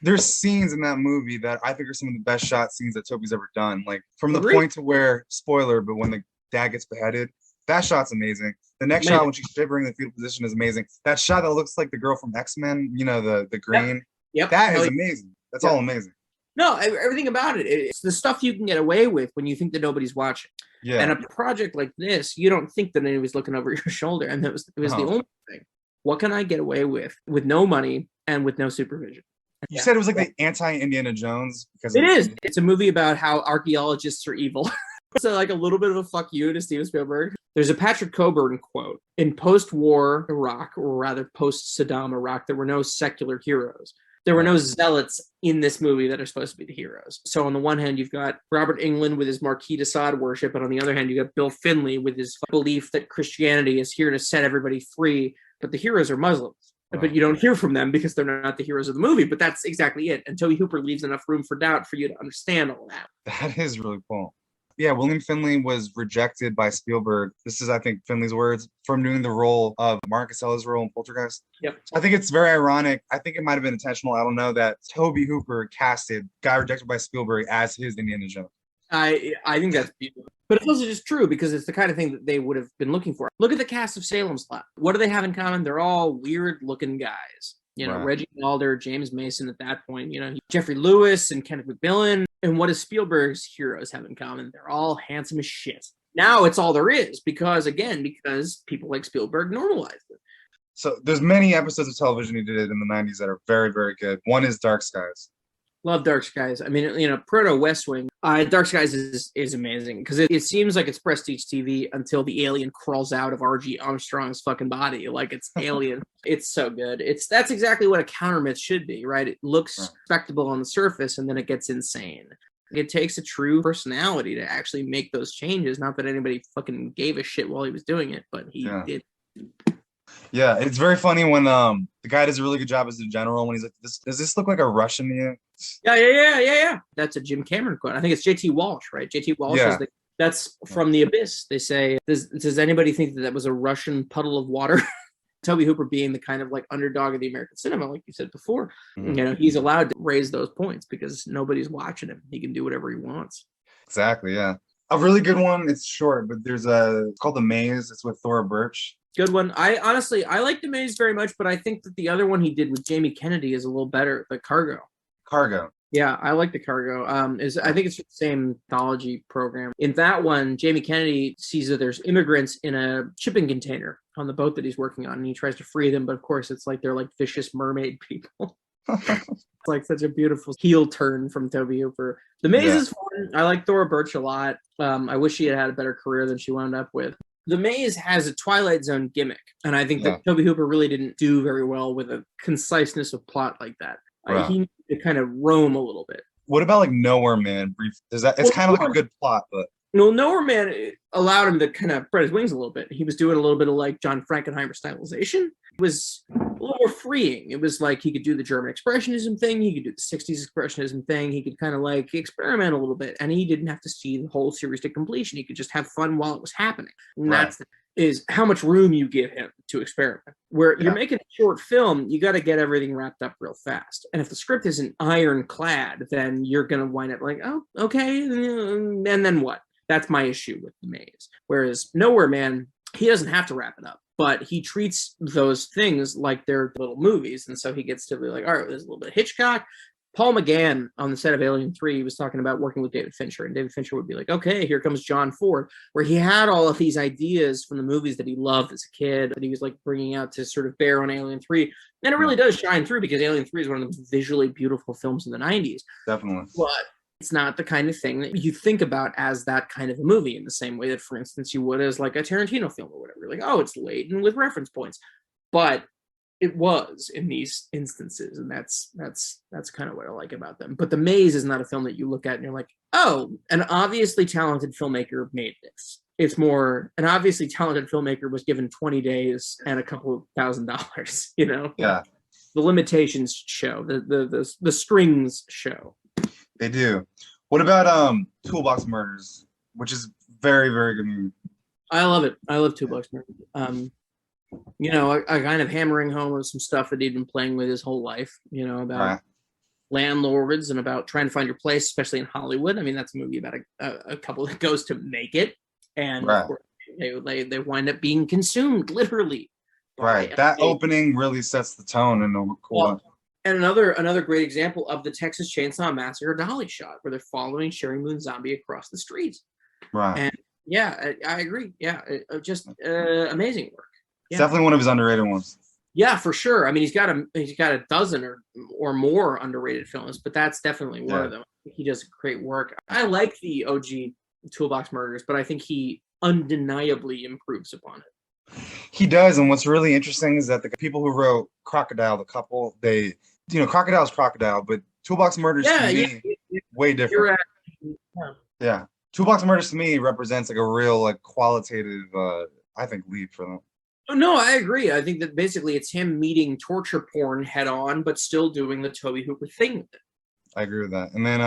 there's scenes in that movie that I think are some of the best shot scenes that Tobe's ever done. Like from the point to where, spoiler, but when the dad gets beheaded, that shot's amazing. The next shot when she's shivering in the fetal position is amazing. That shot that looks like the girl from X-Men, you know, the green. Yep. That is amazing. That's all amazing. No, everything about it. It's the stuff you can get away with when you think that nobody's watching. Yeah. And a project like this, you don't think that anybody's looking over your shoulder. And it was the only thing. What can I get away with no money and with no supervision? You said it was like the anti-Indiana Jones? Because it is. It's a movie about how archaeologists are evil. So like a little bit of a fuck you to Steven Spielberg. There's a Patrick Coburn quote. In post-war Iraq, or rather post-Saddam Iraq, there were no secular heroes. There were no zealots in this movie that are supposed to be the heroes. So on the one hand, you've got Robert Englund with his Marquis de Sade worship, and on the other hand, you got Bill Finley with his belief that Christianity is here to set everybody free, but the heroes are Muslims. Right. But you don't hear from them because they're not the heroes of the movie, but that's exactly it. And Tobe Hooper leaves enough room for doubt for you to understand all that. That is really cool. Yeah, William Finley was rejected by Spielberg. This is, I think, Finley's words, from doing the role of Mark Casella's role in Poltergeist. Yep. I think it's very ironic. I think it might have been intentional. I don't know that Tobe Hooper got rejected by Spielberg as his Indiana Jones. I think that's beautiful. But it's also just true because it's the kind of thing that they would have been looking for. Look at the cast of Salem's Lot. What do they have in common? They're all weird-looking guys. You know, Reggie Alder, James Mason at that point, you know, Jeffrey Lewis and Kenneth McMillan. And what does Spielberg's heroes have in common? They're all handsome as shit. Now it's all there is because people like Spielberg normalized it. So there's many episodes of television he did in the 90s that are very, very good. One is Dark Skies. Love Dark Skies. I mean, you know, proto West Wing. Dark Skies is amazing because it seems like it's prestige TV until the alien crawls out of R.G. Armstrong's fucking body like it's alien. It's so good. That's exactly what a countermyth should be, right? It looks respectable on the surface and then it gets insane. It takes a true personality to actually make those changes. Not that anybody fucking gave a shit while he was doing it, but he did. Yeah, it's very funny when the guy does a really good job as the general when he's like, does this look like a Russian to you? Yeah. That's a Jim Cameron quote. I think it's J.T. Walsh, right? J.T. Walsh is that's from The Abyss. They say, does anybody think that was a Russian puddle of water? Tobe Hooper being the kind of like underdog of the American cinema, like you said before, you know, he's allowed to raise those points because nobody's watching him. He can do whatever he wants. Exactly, yeah. A really good one. It's short, but it's called The Maze. It's with Thora Birch. Good one. I like The Maze very much, but I think that the other one he did with Jamie Kennedy is a little better. The Cargo. Cargo. Yeah, I like The Cargo. I think it's the same anthology program. In that one, Jamie Kennedy sees that there's immigrants in a shipping container on the boat that he's working on, and he tries to free them, but of course it's like they're like vicious mermaid people. It's like such a beautiful heel turn from Tobe Hooper. The Maze is fun. I like Thora Birch a lot. I wish she had a better career than she wound up with. The Maze has a Twilight Zone gimmick, and I think that Tobe Hooper really didn't do very well with a conciseness of plot like that. He needed to kind of roam a little bit. What about like Nowhere Man? It's kind of like a good plot, but Nowhere Man allowed him to kind of spread his wings a little bit. He was doing a little bit of like John Frankenheimer stylization. It was a little more freeing. It was like he could do the German expressionism thing. He could do the 60s expressionism thing. He could kind of like experiment a little bit, and he didn't have to see the whole series to completion. He could just have fun while it was happening. And that's how much room you give him to experiment. Where you're making a short film, you got to get everything wrapped up real fast. And if the script isn't ironclad, then you're going to wind up like, oh, okay, and then what? That's my issue with The Maze. Whereas Nowhere Man, he doesn't have to wrap it up, but he treats those things like they're little movies. And so he gets to be like, all right, there's a little bit of Hitchcock. Paul McGann on the set of Alien 3 was talking about working with David Fincher, and David Fincher would be like, okay, here comes John Ford, where he had all of these ideas from the movies that he loved as a kid that he was like bringing out to sort of bear on Alien 3. And it really does shine through because Alien 3 is one of the most visually beautiful films in the 90s. Definitely. But it's not the kind of thing that you think about as that kind of a movie in the same way that, for instance, you would as like a Tarantino film or whatever. You're like, oh, it's laden with reference points. But it was in these instances, and that's kind of what I like about them. But The Maze is not a film that you look at and you're like, oh, an obviously talented filmmaker made this. It's more an obviously talented filmmaker was given 20 days and a couple of $1,000, you know? Yeah. The limitations show, the strings show. They do. What about Toolbox Murders, which is very, very good movie? I love it. I love Toolbox Murders. You know, I kind of hammering home with some stuff that he'd been playing with his whole life, you know, about landlords and about trying to find your place, especially in Hollywood. I mean, that's a movie about a couple that goes to make it, and of course, they wind up being consumed, literally. That opening really sets the tone in a cool way. And another great example of the Texas Chainsaw Massacre dolly shot, where they're following Sherry Moon Zombie across the street. Right. And yeah, I agree. Yeah, just amazing work. It's definitely one of his underrated ones. Yeah, for sure. I mean, he's got a dozen or more underrated films, but that's definitely one of them. He does great work. I like the OG Toolbox Murders, but I think he undeniably improves upon it. He does, and what's really interesting is that the people who wrote Crocodile, the couple, Crocodile's Crocodile, but Toolbox Murders to me, way different. Yeah. Toolbox Murders to me represents like a real like qualitative, I think, leap for them. No, I agree. I think that basically it's him meeting torture porn head on, but still doing the Tobe Hooper thing with it. I agree with that. And then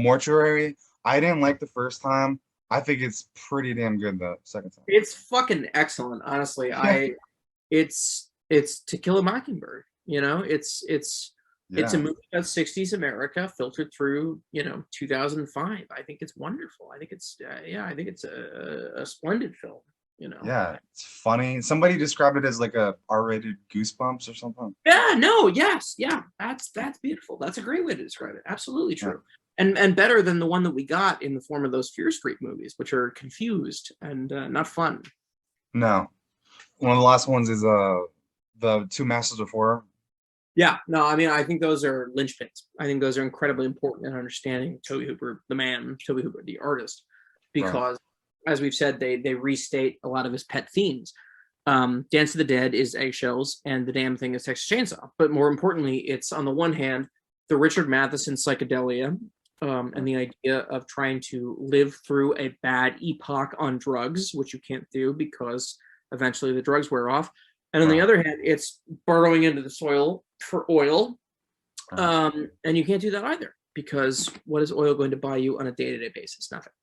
Mortuary, I didn't like the first time. I think it's pretty damn good the second time. It's fucking excellent, honestly. It's To Kill a Mockingbird. You know, it's a movie about 60s America filtered through 2005. I think it's wonderful. I think it's a splendid film. Yeah, it's funny. Somebody described it as like a R-rated Goosebumps or something. Yeah, that's beautiful. That's a great way to describe it. Absolutely true. And better than the one that we got in the form of those Fear Street movies, which are confused and not fun. No. One of the last ones is the Two Masters of Horror. Yeah, no, I mean, I think those are linchpins. I think those are incredibly important in understanding Tobe Hooper, the man, Tobe Hooper, the artist, because as we've said, they restate a lot of his pet themes. Dance of the Dead is eggshells, and The Damn Thing is Texas Chainsaw. But more importantly, it's on the one hand, the Richard Matheson psychedelia, and the idea of trying to live through a bad epoch on drugs, which you can't do because eventually the drugs wear off. And on the other hand, it's burrowing into the soil for oil. And you can't do that either, because what is oil going to buy you on a day-to-day basis? Nothing.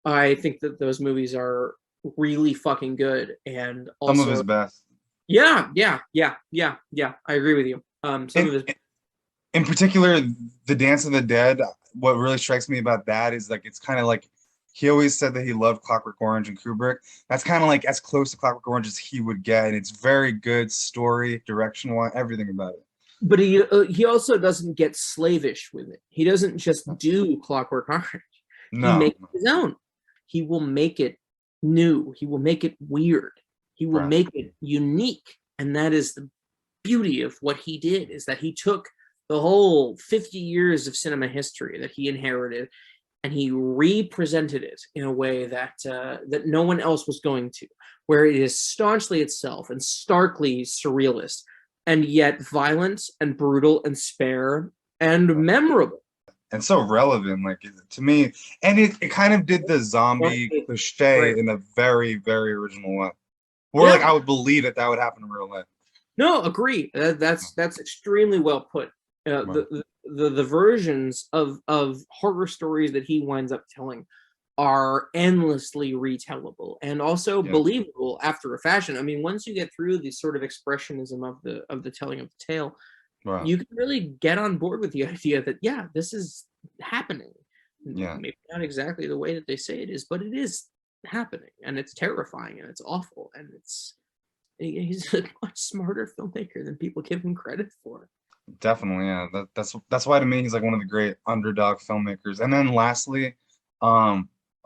I think that those movies are really fucking good, and also some of his best. Yeah. I agree with you. In particular, The Dance of the Dead. What really strikes me about that is like it's kind of like he always said that he loved Clockwork Orange and Kubrick. That's kind of like as close to Clockwork Orange as he would get, and it's very good story, direction-wise, everything about it. But he also doesn't get slavish with it. He doesn't just do Clockwork Orange. He No, makes his own. He will make it new. He will make it weird. He will right. make it unique. And that is the beauty of what he did, is that he took the whole 50 years of cinema history that he inherited and he represented it in a way that that no one else was going to, where it is staunchly itself and starkly surrealist, and yet violent and brutal and spare and memorable. And so relevant, like to me. And it kind of did the zombie cliche in a very, very original way. Where like I would believe that would happen in real life. No, agree. That's extremely well put. The versions of horror stories that he winds up telling are endlessly retellable and also believable after a fashion. I mean, once you get through the sort of expressionism of the telling of the tale, you can really get on board with the idea that this is happening. Maybe not exactly the way that they say it is, but it is happening, and it's terrifying and it's awful, and he's a much smarter filmmaker than people give him credit for. Definitely, yeah. That's why to me he's like one of the great underdog filmmakers. And then lastly, oh,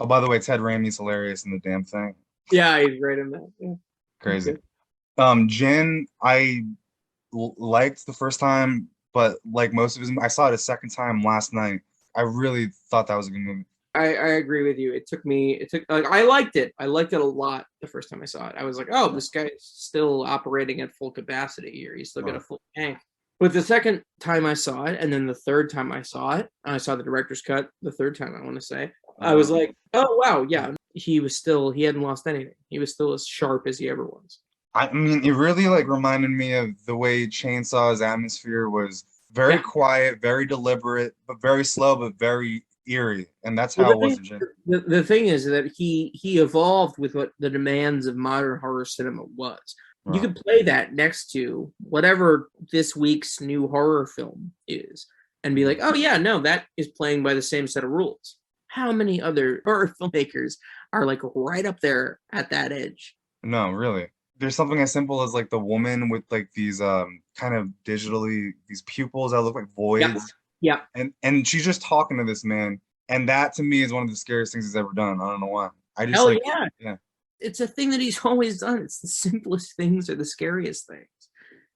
by the way, Ted Raimi's hilarious in The Damn Thing. Yeah, he's great in that. Yeah. Crazy. Djinn, I liked the first time, but like most of his, I saw it a second time last night. I really thought that was a good movie. I agree with you. I liked it. I liked it a lot the first time I saw it. I was like, oh, this guy's still operating at full capacity here. He's still got a full tank. But the second time I saw it, and then the third time I saw it, I saw the director's cut the third time, I want to say, I was like, oh, wow, yeah. He hadn't lost anything. He was still as sharp as he ever was. I mean, it really like reminded me of the way Chainsaw's atmosphere was very quiet, very deliberate, but very slow, but very eerie. And that's how it was in Djinn. The thing is that he evolved with what the demands of modern horror cinema was. You could play that next to whatever this week's new horror film is and be like, oh, yeah, no, that is playing by the same set of rules. How many other horror filmmakers are like right up there at that edge? No, really. There's something as simple as like the woman with like these kind of digitally, these pupils that look like voids. Yeah. And she's just talking to this man. And that to me is one of the scariest things he's ever done. I don't know why. I just yeah. It's a thing that he's always done. It's the simplest things are the scariest things.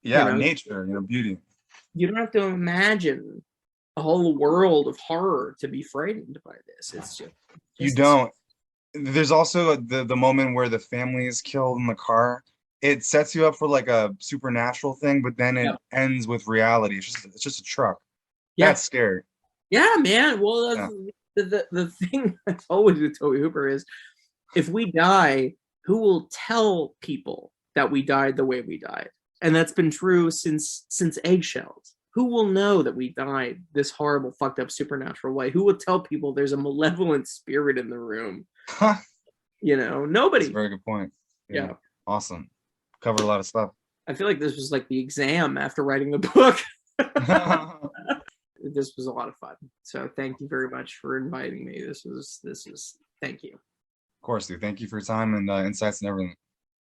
Yeah, nature, beauty. You don't have to imagine a whole world of horror to be frightened by this. It's just you don't. There's also the moment where the family is killed in the car. It sets you up for like a supernatural thing, but then it ends with reality. It's just a truck. Yeah. That's scary. Yeah, man. Well, the thing that's always with Tobe Hooper is, if we die, who will tell people that we died the way we died? And that's been true since Eggshells. Who will know that we died this horrible, fucked up, supernatural way? Who will tell people there's a malevolent spirit in the room? Nobody. That's a very good point. Yeah. Awesome. Covered a lot of stuff. I feel like this was like the exam after writing the book. This was a lot of fun. So thank you very much for inviting me. This was thank you. Of course, dude. Thank you for your time and insights and everything.